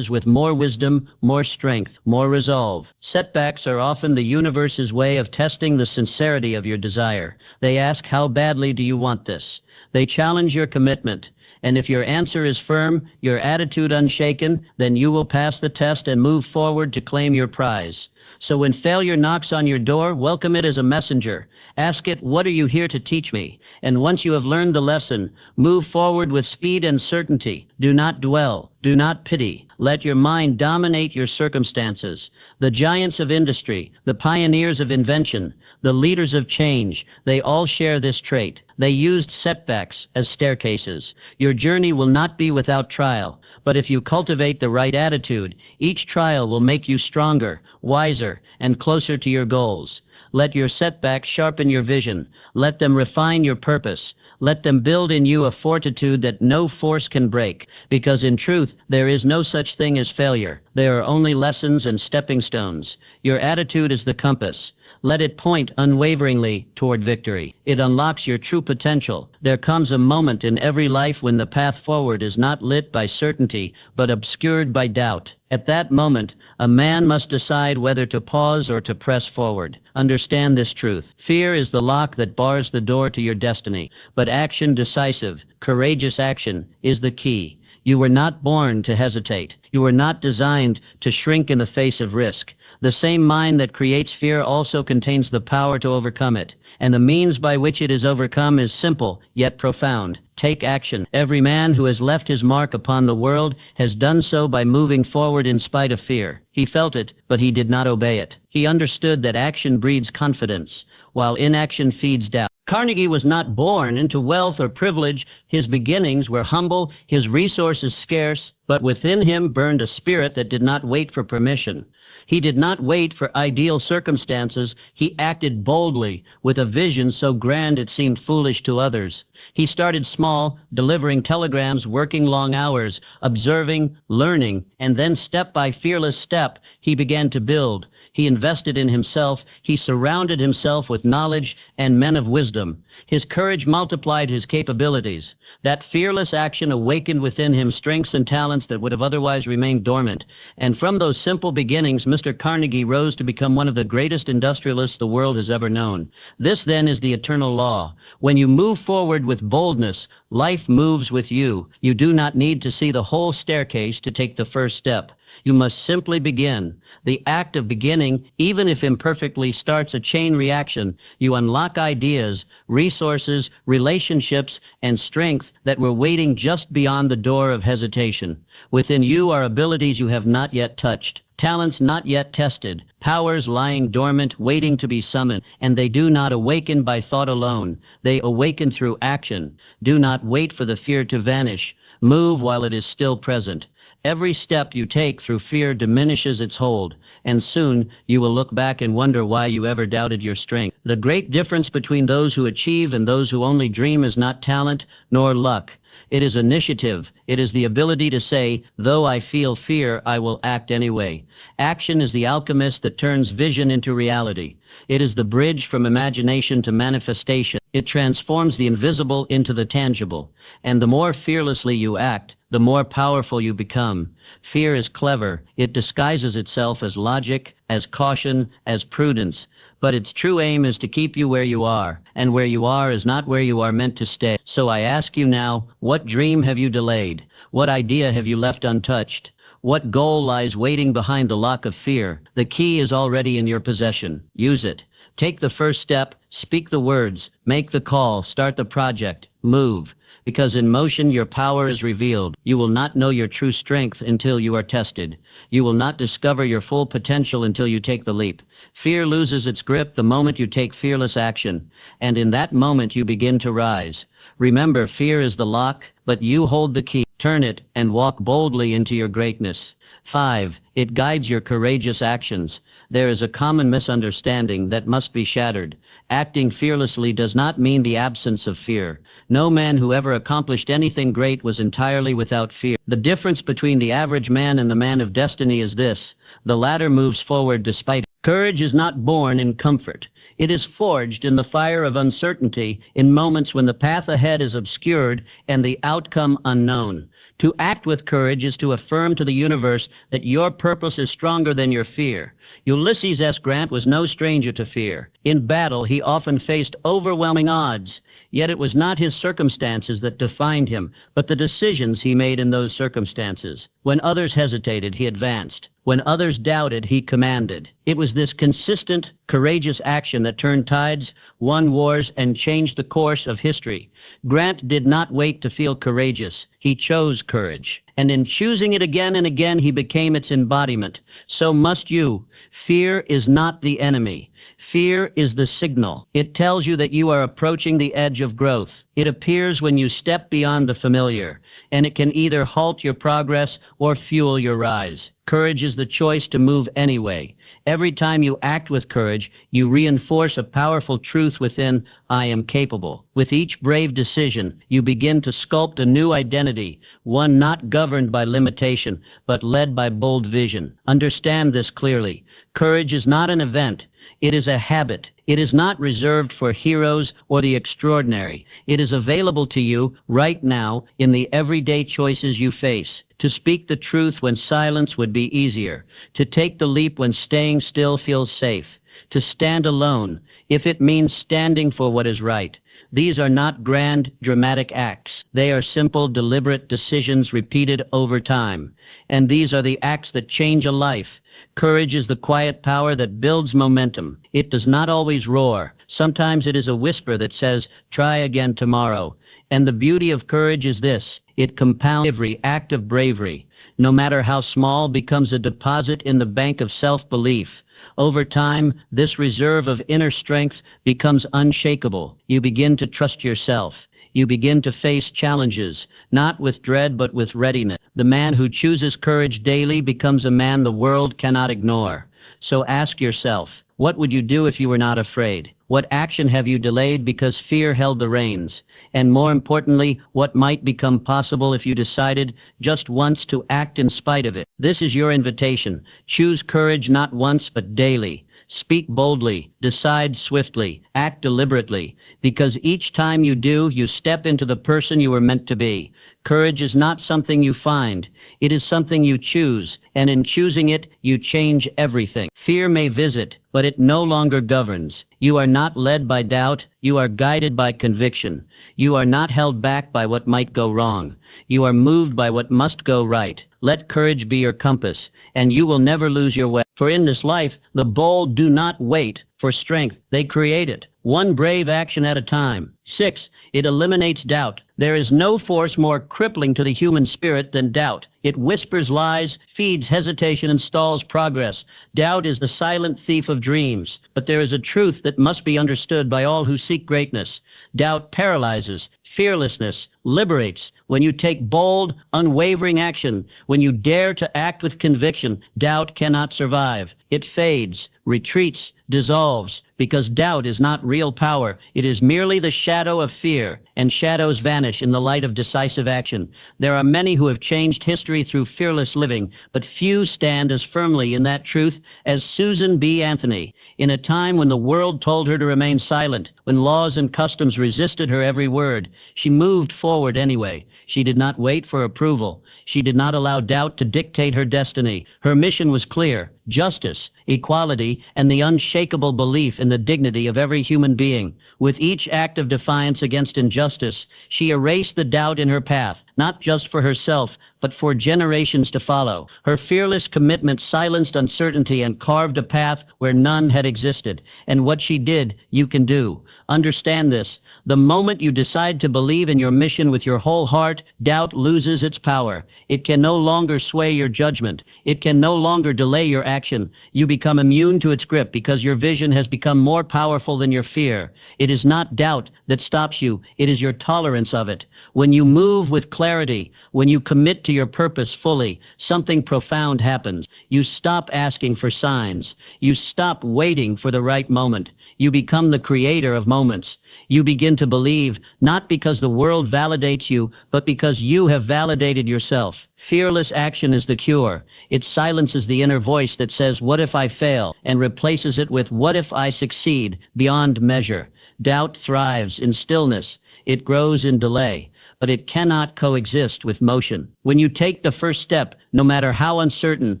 with more wisdom, more strength, more resolve. Setbacks are often the universe's way of testing the sincerity of your desire. They ask, how badly do you want this? They challenge your commitment. And if your answer is firm, your attitude unshaken, then you will pass the test and move forward to claim your prize. So when failure knocks on your door, welcome it as a messenger. Ask it, what are you here to teach me? And once you have learned the lesson, move forward with speed and certainty. Do not dwell. Do not pity. Let your mind dominate your circumstances. The giants of industry, the pioneers of invention, the leaders of change, they all share this trait. They used setbacks as staircases. Your journey will not be without trial, but if you cultivate the right attitude, each trial will make you stronger, wiser, and closer to your goals. Let your setbacks sharpen your vision. Let them refine your purpose. Let them build in you a fortitude that no force can break, because in truth, there is no such thing as failure. There are only lessons and stepping stones. Your attitude is the compass. Let it point unwaveringly toward victory. It unlocks your true potential. There comes a moment in every life when the path forward is not lit by certainty, but obscured by doubt. At that moment, a man must decide whether to pause or to press forward. Understand this truth. Fear is the lock that bars the door to your destiny, but action, decisive, courageous action, is the key. You were not born to hesitate. You were not designed to shrink in the face of risk. The same mind that creates fear also contains the power to overcome it, and the means by which it is overcome is simple, yet profound. Take action. Every man who has left his mark upon the world has done so by moving forward in spite of fear. He felt it, but he did not obey it. He understood that action breeds confidence, while inaction feeds doubt. Carnegie was not born into wealth or privilege. His beginnings were humble, his resources scarce, but within him burned a spirit that did not wait for permission. He did not wait for ideal circumstances. He acted boldly, with a vision so grand it seemed foolish to others. He started small, delivering telegrams, working long hours, observing, learning, and then step by fearless step, he began to build. He invested in himself. He surrounded himself with knowledge and men of wisdom. His courage multiplied his capabilities. That fearless action awakened within him strengths and talents that would have otherwise remained dormant. And from those simple beginnings, Mr. Carnegie rose to become one of the greatest industrialists the world has ever known. This, then, is the eternal law. When you move forward with boldness, life moves with you. You do not need to see the whole staircase to take the first step. You must simply begin. The act of beginning, even if imperfectly, starts a chain reaction. You unlock ideas, resources, relationships, and strength that were waiting just beyond the door of hesitation. Within you are abilities you have not yet touched, talents not yet tested, powers lying dormant, waiting to be summoned, and they do not awaken by thought alone. They awaken through action. Do not wait for the fear to vanish. Move while it is still present. Every step you take through fear diminishes its hold, and soon you will look back and wonder why you ever doubted your strength. The great difference between those who achieve and those who only dream is not talent nor luck. It is initiative. It is the ability to say, though I feel fear, I will act anyway. Action is the alchemist that turns vision into reality. It is the bridge from imagination to manifestation. It transforms the invisible into the tangible. And the more fearlessly you act, the more powerful you become. Fear is clever. It disguises itself as logic, as caution, as prudence. But its true aim is to keep you where you are, and where you are is not where you are meant to stay. So I ask you now, what dream have you delayed? What idea have you left untouched? What goal lies waiting behind the lock of fear? The key is already in your possession. Use it. Take the first step, speak the words, make the call, start the project, move. Because in motion your power is revealed. You will not know your true strength until you are tested. You will not discover your full potential until you take the leap. Fear loses its grip the moment you take fearless action, and in that moment you begin to rise. Remember, fear is the lock, but you hold the key. Turn it and walk boldly into your greatness. 5. It guides your courageous actions. There is a common misunderstanding that must be shattered. Acting fearlessly does not mean the absence of fear. No man who ever accomplished anything great was entirely without fear. The difference between the average man and the man of destiny is this: the latter moves forward despite it. Courage is not born in comfort. It is forged in the fire of uncertainty, in moments when the path ahead is obscured and the outcome unknown. To act with courage is to affirm to the universe that your purpose is stronger than your fear. Ulysses S. Grant was no stranger to fear. In battle, he often faced overwhelming odds. Yet it was not his circumstances that defined him, but the decisions he made in those circumstances. When others hesitated, he advanced. When others doubted, he commanded. It was this consistent, courageous action that turned tides, won wars, and changed the course of history. Grant did not wait to feel courageous. He chose courage. And in choosing it again and again, he became its embodiment. So must you. Fear is not the enemy. Fear is the signal. It tells you that you are approaching the edge of growth. It appears when you step beyond the familiar, and it can either halt your progress or fuel your rise. Courage is the choice to move anyway. Every time you act with courage, you reinforce a powerful truth within: I am capable. With each brave decision, you begin to sculpt a new identity, one not governed by limitation, but led by bold vision. Understand this clearly. Courage is not an event. It is a habit. It is not reserved for heroes or the extraordinary. It is available to you right now in the everyday choices you face. To speak the truth when silence would be easier. To take the leap when staying still feels safe. To stand alone, if it means standing for what is right. These are not grand, dramatic acts. They are simple, deliberate decisions repeated over time. And these are the acts that change a life. Courage is the quiet power that builds momentum. It does not always roar. Sometimes it is a whisper that says, try again tomorrow. And the beauty of courage is this: it compounds. Every act of bravery, no matter how small, becomes a deposit in the bank of self-belief. Over time, this reserve of inner strength becomes unshakable. You begin to trust yourself. You begin to face challenges, not with dread but with readiness. The man who chooses courage daily becomes a man the world cannot ignore. So ask yourself, what would you do if you were not afraid? What action have you delayed because fear held the reins? And more importantly, what might become possible if you decided just once to act in spite of it? This is your invitation. Choose courage not once but daily. Speak boldly, decide swiftly, act deliberately, because each time you do, you step into the person you were meant to be. Courage is not something you find. It is something you choose, and in choosing it, you change everything. Fear may visit, but it no longer governs. You are not led by doubt. You are guided by conviction. You are not held back by what might go wrong. You are moved by what must go right. Let courage be your compass, and you will never lose your way. For in this life, the bold do not wait for strength. They create it, one brave action at a time. 6. It eliminates doubt. There is no force more crippling to the human spirit than doubt. It whispers lies, feeds hesitation, and stalls progress. Doubt is the silent thief of dreams. But there is a truth that must be understood by all who seek greatness. Doubt paralyzes. Fearlessness liberates. When you take bold, unwavering action, when you dare to act with conviction, doubt cannot survive. It fades, retreats, dissolves, because doubt is not real power. It is merely the shadow of fear, and shadows vanish in the light of decisive action. There are many who have changed history through fearless living, but few stand as firmly in that truth as Susan B. Anthony. In a time when the world told her to remain silent, when laws and customs resisted her every word, she moved forward anyway. She did not wait for approval. She did not allow doubt to dictate her destiny. Her mission was clear: justice, equality, and the unshakable belief in the dignity of every human being. With each act of defiance against injustice, she erased the doubt in her path, not just for herself, but for generations to follow. Her fearless commitment silenced uncertainty and carved a path where none had existed. And what she did, you can do. Understand this. The moment you decide to believe in your mission with your whole heart, doubt loses its power. It can no longer sway your judgment. It can no longer delay your action. You become immune to its grip because your vision has become more powerful than your fear. It is not doubt that stops you. It is your tolerance of it. When you move with clarity, when you commit to your purpose fully, something profound happens. You stop asking for signs. You stop waiting for the right moment. You become the creator of moments. You begin to believe, not because the world validates you, but because you have validated yourself. Fearless action is the cure. It silences the inner voice that says, "What if I fail?" and replaces it with, "What if I succeed?" beyond measure. Doubt thrives in stillness. It grows in delay, but it cannot coexist with motion. When you take the first step, no matter how uncertain,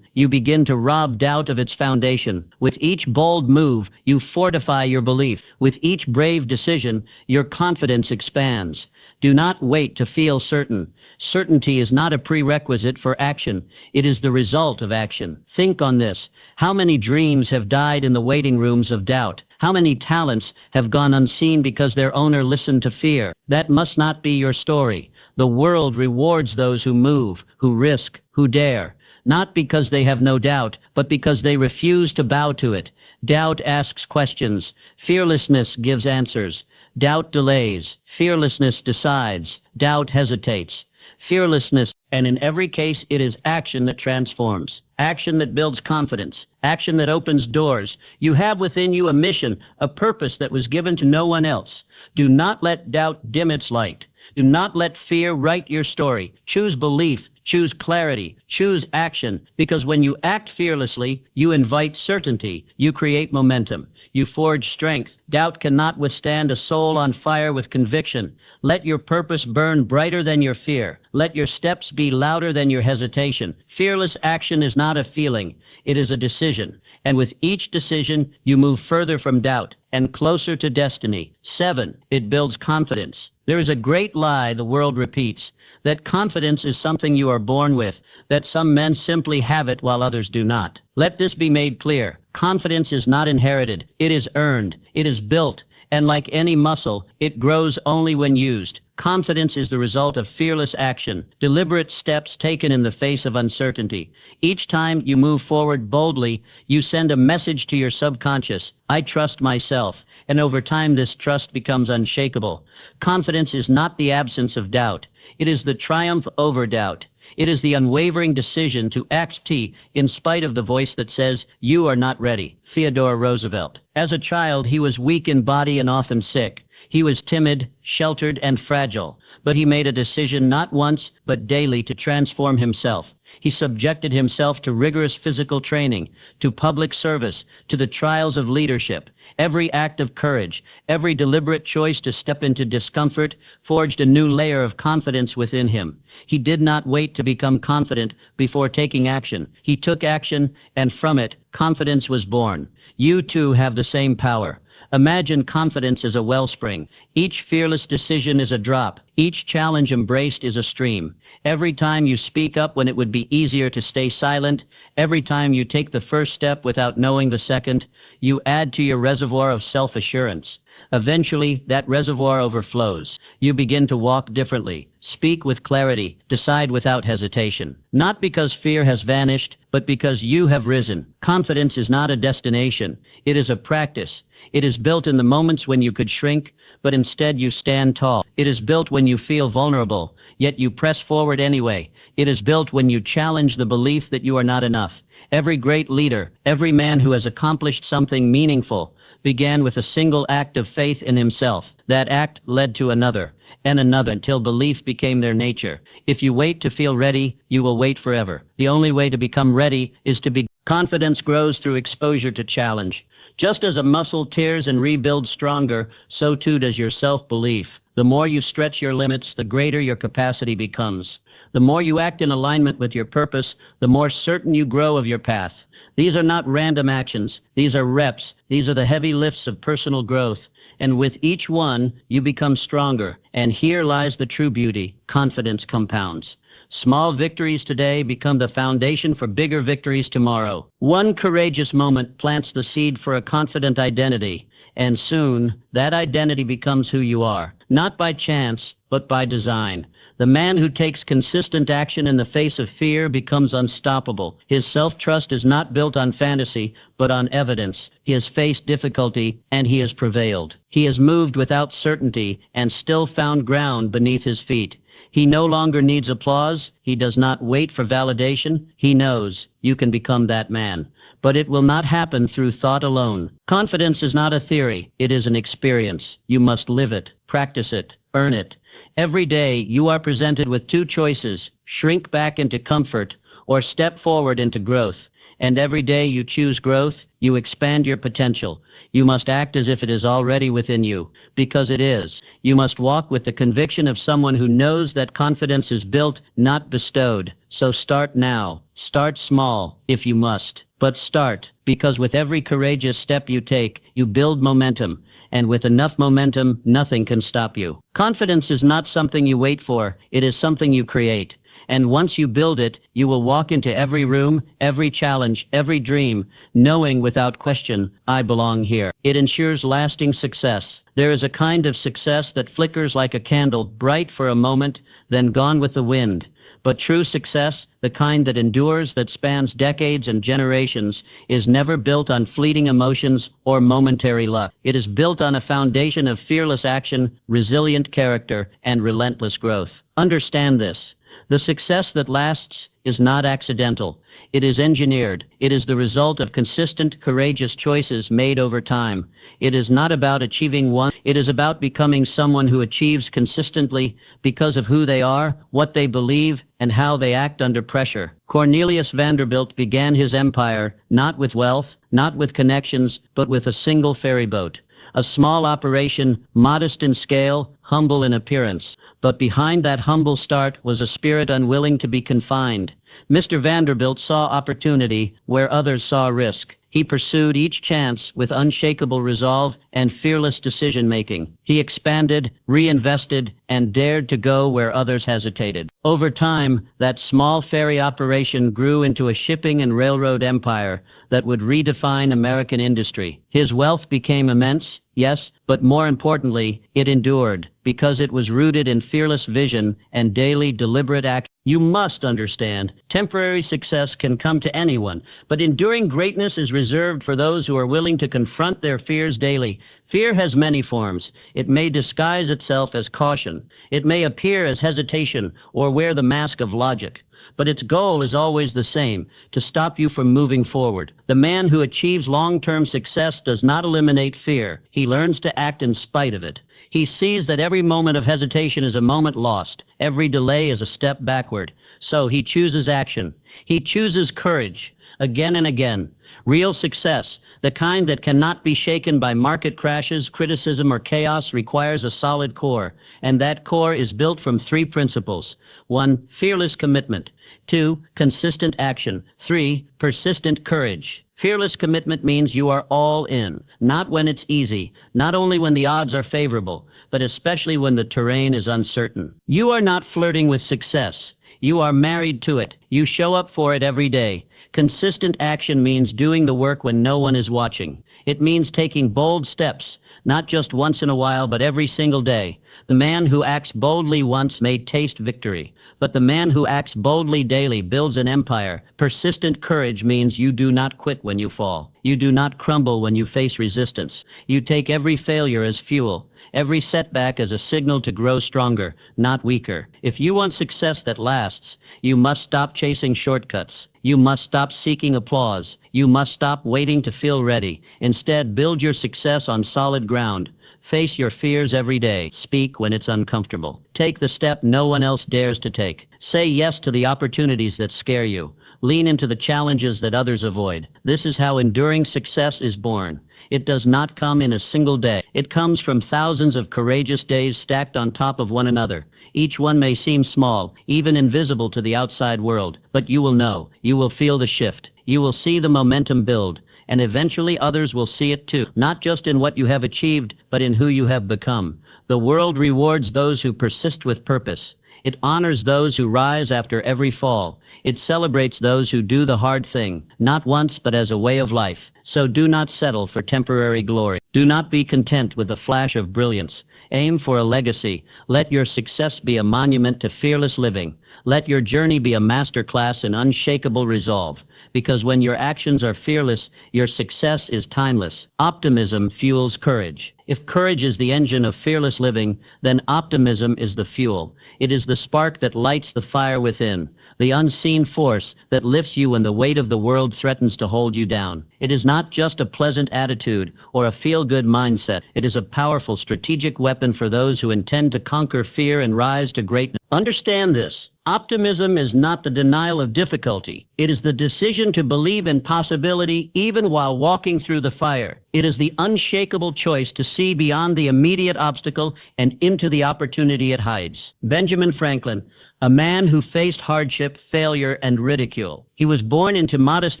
you begin to rob doubt of its foundation. With each bold move, you fortify your belief. With each brave decision, your confidence expands. Do not wait to feel certain. Certainty is not a prerequisite for action. It is the result of action. Think on this. How many dreams have died in the waiting rooms of doubt? How many talents have gone unseen because their owner listened to fear? That must not be your story. The world rewards those who move, who risk, who dare, not because they have no doubt, but because they refuse to bow to it. Doubt asks questions. Fearlessness gives answers. Doubt delays. Fearlessness decides. Doubt hesitates. Fearlessness, and in every case, it is action that transforms. Action that builds confidence. Action that opens doors. You have within you a mission, a purpose that was given to no one else. Do not let doubt dim its light. Do not let fear write your story. Choose belief. Choose clarity. Choose action. Because when you act fearlessly, you invite certainty. You create momentum. You forge strength. Doubt cannot withstand a soul on fire with conviction. Let your purpose burn brighter than your fear. Let your steps be louder than your hesitation. Fearless action is not a feeling. It is a decision. And with each decision, you move further from doubt and closer to destiny. 7, it builds confidence. There is a great lie the world repeats, that confidence is something you are born with, that some men simply have it while others do not. Let this be made clear. Confidence is not inherited. It is earned. It is built. And like any muscle, it grows only when used. Confidence is the result of fearless action, deliberate steps taken in the face of uncertainty. Each time you move forward boldly, you send a message to your subconscious. I trust myself. And over time, this trust becomes unshakable. Confidence is not the absence of doubt. It is the triumph over doubt. It is the unwavering decision to act in spite of the voice that says, "You are not ready." Theodore Roosevelt. As a child, he was weak in body and often sick. He was timid, sheltered, and fragile. But he made a decision not once, but daily to transform himself. He subjected himself to rigorous physical training, to public service, to the trials of leadership. Every act of courage, every deliberate choice to step into discomfort forged a new layer of confidence within him. He did not wait to become confident before taking action. He took action, and from it, confidence was born. You too have the same power. Imagine confidence as a wellspring. Each fearless decision is a drop. Each challenge embraced is a stream. Every time you speak up when it would be easier to stay silent, every time you take the first step without knowing the second, you add to your reservoir of self-assurance. Eventually, that reservoir overflows. You begin to walk differently, speak with clarity, decide without hesitation. Not because fear has vanished, but because you have risen. Confidence is not a destination. It is a practice. It is built in the moments when you could shrink, but instead you stand tall. It is built when you feel vulnerable, yet you press forward anyway. It is built when you challenge the belief that you are not enough. Every great leader, every man who has accomplished something meaningful, began with a single act of faith in himself. That act led to another, and another, until belief became their nature. If you wait to feel ready, you will wait forever. The only way to become ready is to be. Confidence grows through exposure to challenge. Just as a muscle tears and rebuilds stronger, so too does your self-belief. The more you stretch your limits, the greater your capacity becomes. The more you act in alignment with your purpose, the more certain you grow of your path. These are not random actions. These are reps. These are the heavy lifts of personal growth. And with each one, you become stronger. And here lies the true beauty. Confidence compounds. Small victories today become the foundation for bigger victories tomorrow. One courageous moment plants the seed for a confident identity. And soon, that identity becomes who you are. Not by chance, but by design. The man who takes consistent action in the face of fear becomes unstoppable. His self-trust is not built on fantasy, but on evidence. He has faced difficulty, and he has prevailed. He has moved without certainty, and still found ground beneath his feet. He no longer needs applause. He does not wait for validation. He knows you can become that man. But it will not happen through thought alone. Confidence is not a theory. It is an experience. You must live it, practice it, earn it. Every day you are presented with two choices: shrink back into comfort or step forward into growth. And every day you choose growth, you expand your potential. You must act as if it is already within you, because it is. You must walk with the conviction of someone who knows that confidence is built, not bestowed. So start now. Start small, if you must. But start, because with every courageous step you take, you build momentum. And with enough momentum, nothing can stop you. Confidence is not something you wait for. It is something you create. And once you build it, you will walk into every room, every challenge, every dream, knowing without question, I belong here. It ensures lasting success. There is a kind of success that flickers like a candle, bright for a moment, then gone with the wind. But true success, the kind that endures, that spans decades and generations, is never built on fleeting emotions or momentary luck. It is built on a foundation of fearless action, resilient character, and relentless growth. Understand this. The success that lasts is not accidental. It is engineered. It is the result of consistent, courageous choices made over time. It is not about achieving one. It is about becoming someone who achieves consistently because of who they are, what they believe, and how they act under pressure. Cornelius Vanderbilt began his empire not with wealth, not with connections, but with a single ferry boat. A small operation, modest in scale, humble in appearance. But behind that humble start was a spirit unwilling to be confined. Mr. Vanderbilt saw opportunity where others saw risk. He pursued each chance with unshakable resolve and fearless decision-making. He expanded, reinvested, and dared to go where others hesitated. Over time, that small ferry operation grew into a shipping and railroad empire that would redefine American industry. His wealth became immense, yes, but more importantly, it endured, because it was rooted in fearless vision and daily deliberate action. You must understand, temporary success can come to anyone, but enduring greatness is reserved for those who are willing to confront their fears daily. Fear has many forms. It may disguise itself as caution. It may appear as hesitation or wear the mask of logic. But its goal is always the same, to stop you from moving forward. The man who achieves long-term success does not eliminate fear. He learns to act in spite of it. He sees that every moment of hesitation is a moment lost. Every delay is a step backward. So he chooses action. He chooses courage, again and again. Real success, the kind that cannot be shaken by market crashes, criticism, or chaos, requires a solid core. And that core is built from three principles. 1, fearless commitment. 2, consistent action. 3, persistent courage. Fearless commitment means you are all in, not when it's easy, not only when the odds are favorable, but especially when the terrain is uncertain. You are not flirting with success. You are married to it. You show up for it every day. Consistent action means doing the work when no one is watching. It means taking bold steps, not just once in a while, but every single day. The man who acts boldly once may taste victory, but the man who acts boldly daily builds an empire. Persistent courage means you do not quit when you fall. You do not crumble when you face resistance. You take every failure as fuel, every setback as a signal to grow stronger, not weaker. If you want success that lasts, you must stop chasing shortcuts. You must stop seeking applause. You must stop waiting to feel ready. Instead, build your success on solid ground. Face your fears every day. Speak when it's uncomfortable. Take the step no one else dares to take. Say yes to the opportunities that scare you. Lean into the challenges that others avoid. This is how enduring success is born. It does not come in a single day. It comes from thousands of courageous days stacked on top of one another. Each one may seem small, even invisible to the outside world, but you will know. You will feel the shift. You will see the momentum build, and eventually others will see it too, not just in what you have achieved, but in who you have become. The world rewards those who persist with purpose. It honors those who rise after every fall. It celebrates those who do the hard thing, not once but as a way of life. So do not settle for temporary glory. Do not be content with a flash of brilliance. Aim for a legacy. Let your success be a monument to fearless living. Let your journey be a masterclass in unshakable resolve. Because when your actions are fearless, your success is timeless. Optimism fuels courage. If courage is the engine of fearless living, then optimism is the fuel. It is the spark that lights the fire within, the unseen force that lifts you when the weight of the world threatens to hold you down. It is not just a pleasant attitude or a feel-good mindset. It is a powerful strategic weapon for those who intend to conquer fear and rise to greatness. Understand this. Optimism is not the denial of difficulty. It is the decision to believe in possibility even while walking through the fire. It is the unshakable choice to see beyond the immediate obstacle and into the opportunity it hides. Benjamin Franklin, a man who faced hardship, failure, and ridicule. He was born into modest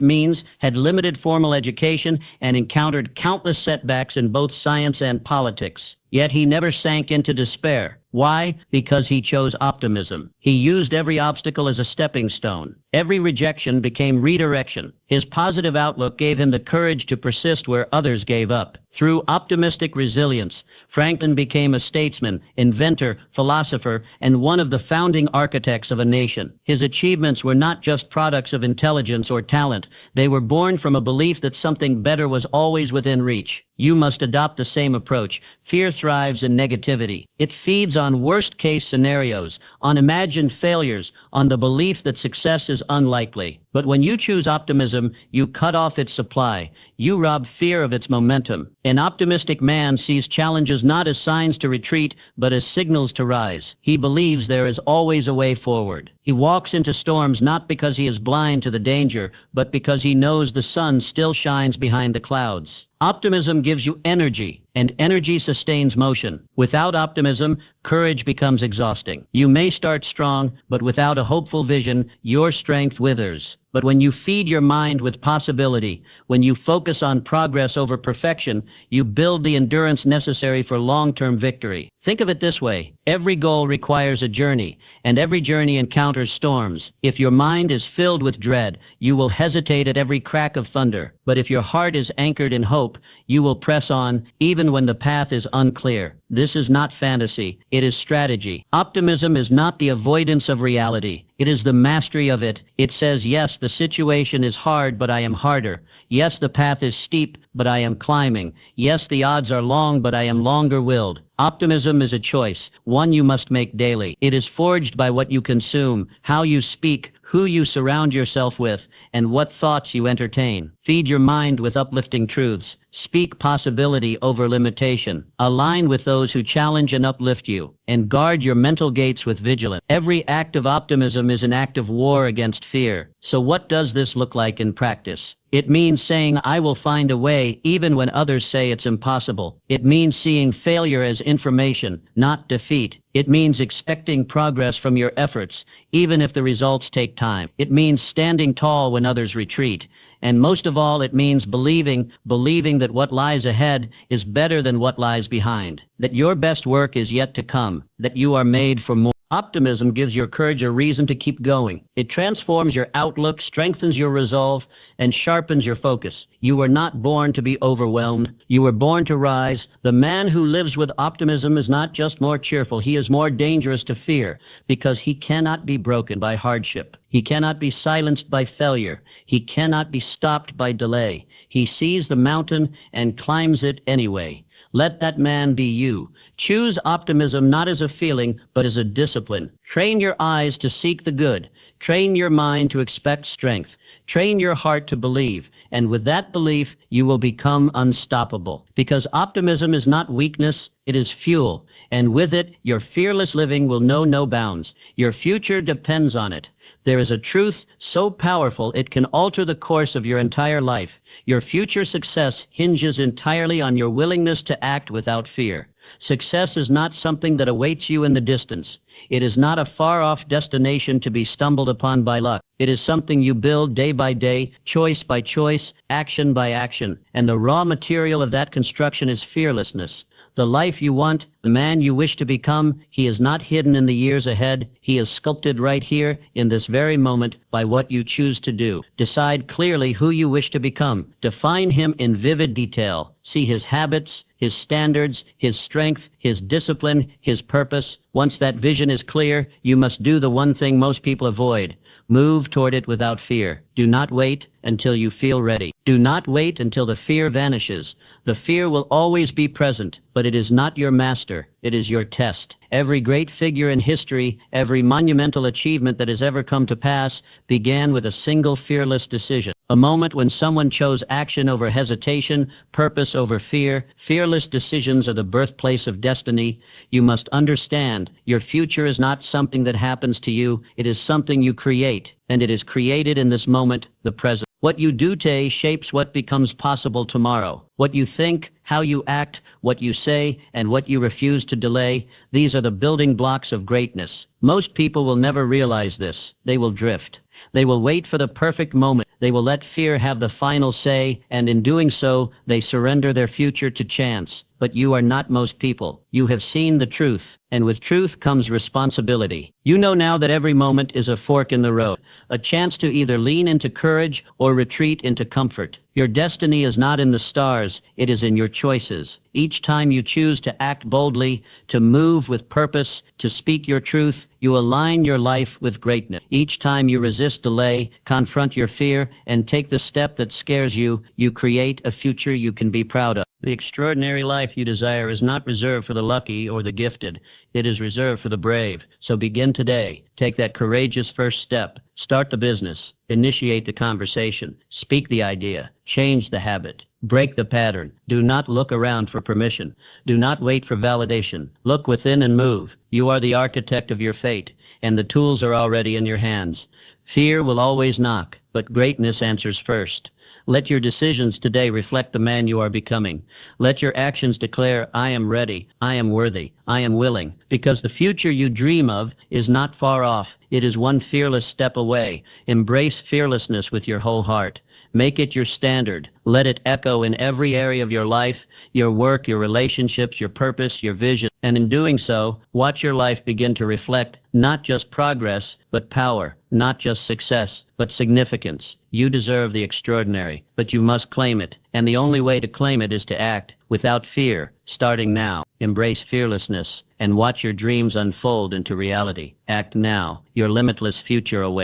means, had limited formal education, and encountered countless setbacks in both science and politics. Yet he never sank into despair. Why? Because he chose optimism. He used every obstacle as a stepping stone. Every rejection became redirection. His positive outlook gave him the courage to persist where others gave up. Through optimistic resilience, Franklin became a statesman, inventor, philosopher, and one of the founding architects of a nation. His achievements were not just products of intelligence or talent. They were born from a belief that something better was always within reach. You must adopt the same approach. Fear thrives in negativity. It feeds on worst-case scenarios, on imagined failures, on the belief that success is unlikely. But when you choose optimism, you cut off its supply. You rob fear of its momentum. An optimistic man sees challenges not as signs to retreat, but as signals to rise. He believes there is always a way forward. He walks into storms not because he is blind to the danger, but because he knows the sun still shines behind the clouds. Optimism gives you energy, and energy sustains motion. Without optimism, courage becomes exhausting. You may start strong, but without a hopeful vision, your strength withers. But when you feed your mind with possibility, when you focus on progress over perfection, you build the endurance necessary for long-term victory. Think of it this way. Every goal requires a journey, and every journey encounters storms. If your mind is filled with dread, you will hesitate at every crack of thunder. But if your heart is anchored in hope, you will press on, even when the path is unclear. This is not fantasy. It is strategy. Optimism is not the avoidance of reality. It is the mastery of it. It says, yes, the situation is hard, but I am harder. Yes, the path is steep, but I am climbing. Yes, the odds are long, but I am longer-willed. Optimism is a choice, one you must make daily. It is forged by what you consume, how you speak, who you surround yourself with, and what thoughts you entertain. Feed your mind with uplifting truths. Speak possibility over limitation. Align with those who challenge and uplift you, and guard your mental gates with vigilance. Every act of optimism is an act of war against fear. So what does this look like in practice? It means saying, I will find a way, even when others say it's impossible. It means seeing failure as information, not defeat. It means expecting progress from your efforts, even if the results take time. It means standing tall when others retreat. And most of all, it means believing that what lies ahead is better than what lies behind, that your best work is yet to come, that you are made for more. Optimism gives your courage a reason to keep going. It transforms your outlook, strengthens your resolve, and sharpens your focus. You were not born to be overwhelmed. You were born to rise. The man who lives with optimism is not just more cheerful. He is more dangerous to fear because he cannot be broken by hardship. He cannot be silenced by failure. He cannot be stopped by delay. He sees the mountain and climbs it anyway. Let that man be you. Choose optimism not as a feeling, but as a discipline. Train your eyes to seek the good. Train your mind to expect strength. Train your heart to believe. And with that belief, you will become unstoppable. Because optimism is not weakness, it is fuel. And with it, your fearless living will know no bounds. Your future depends on it. There is a truth so powerful it can alter the course of your entire life. Your future success hinges entirely on your willingness to act without fear. Success is not something that awaits you in the distance. It is not a far-off destination to be stumbled upon by luck. It is something you build day by day, choice by choice, action by action. And the raw material of that construction is fearlessness. The life you want, the man you wish to become, he is not hidden in the years ahead. He is sculpted right here in this very moment by what you choose to do. Decide clearly who you wish to become. Define him in vivid detail. See his habits, his standards, his strength, his discipline, his purpose. Once that vision is clear, you must do the one thing most people avoid. Move toward it without fear. Do not wait until you feel ready. Do not wait until the fear vanishes. The fear will always be present, but it is not your master. It is your test. Every great figure in history, every monumental achievement that has ever come to pass, began with a single fearless decision. A moment when someone chose action over hesitation, purpose over fear. Fearless decisions are the birthplace of destiny. You must understand, your future is not something that happens to you. It is something you create, and it is created in this moment, the present. What you do today shapes what becomes possible tomorrow. What you think, how you act, what you say, and what you refuse to delay, these are the building blocks of greatness. Most people will never realize this. They will drift. They will wait for the perfect moment. They will let fear have the final say, and in doing so, they surrender their future to chance. But you are not most people. You have seen the truth, and with truth comes responsibility. You know now that every moment is a fork in the road, a chance to either lean into courage or retreat into comfort. Your destiny is not in the stars, it is in your choices. Each time you choose to act boldly, to move with purpose, to speak your truth, you align your life with greatness. Each time you resist delay, confront your fear, and take the step that scares you, you create a future you can be proud of. The extraordinary life you desire is not reserved for the lucky or the gifted. It is reserved for the brave. So begin today. Take that courageous first step. Start the business. Initiate the conversation. Speak the idea. Change the habit. Break the pattern. Do not look around for permission. Do not wait for validation. Look within and move. You are the architect of your fate, and the tools are already in your hands. Fear will always knock, but greatness answers first. Let your decisions today reflect the man you are becoming. Let your actions declare, I am ready, I am worthy, I am willing. Because the future you dream of is not far off. It is one fearless step away. Embrace fearlessness with your whole heart. Make it your standard. Let it echo in every area of your life, your work, your relationships, your purpose, your vision. And in doing so, watch your life begin to reflect not just progress, but power, not just success, but significance. You deserve the extraordinary, but you must claim it. And the only way to claim it is to act without fear, starting now. Embrace fearlessness and watch your dreams unfold into reality. Act now. Your limitless future awaits.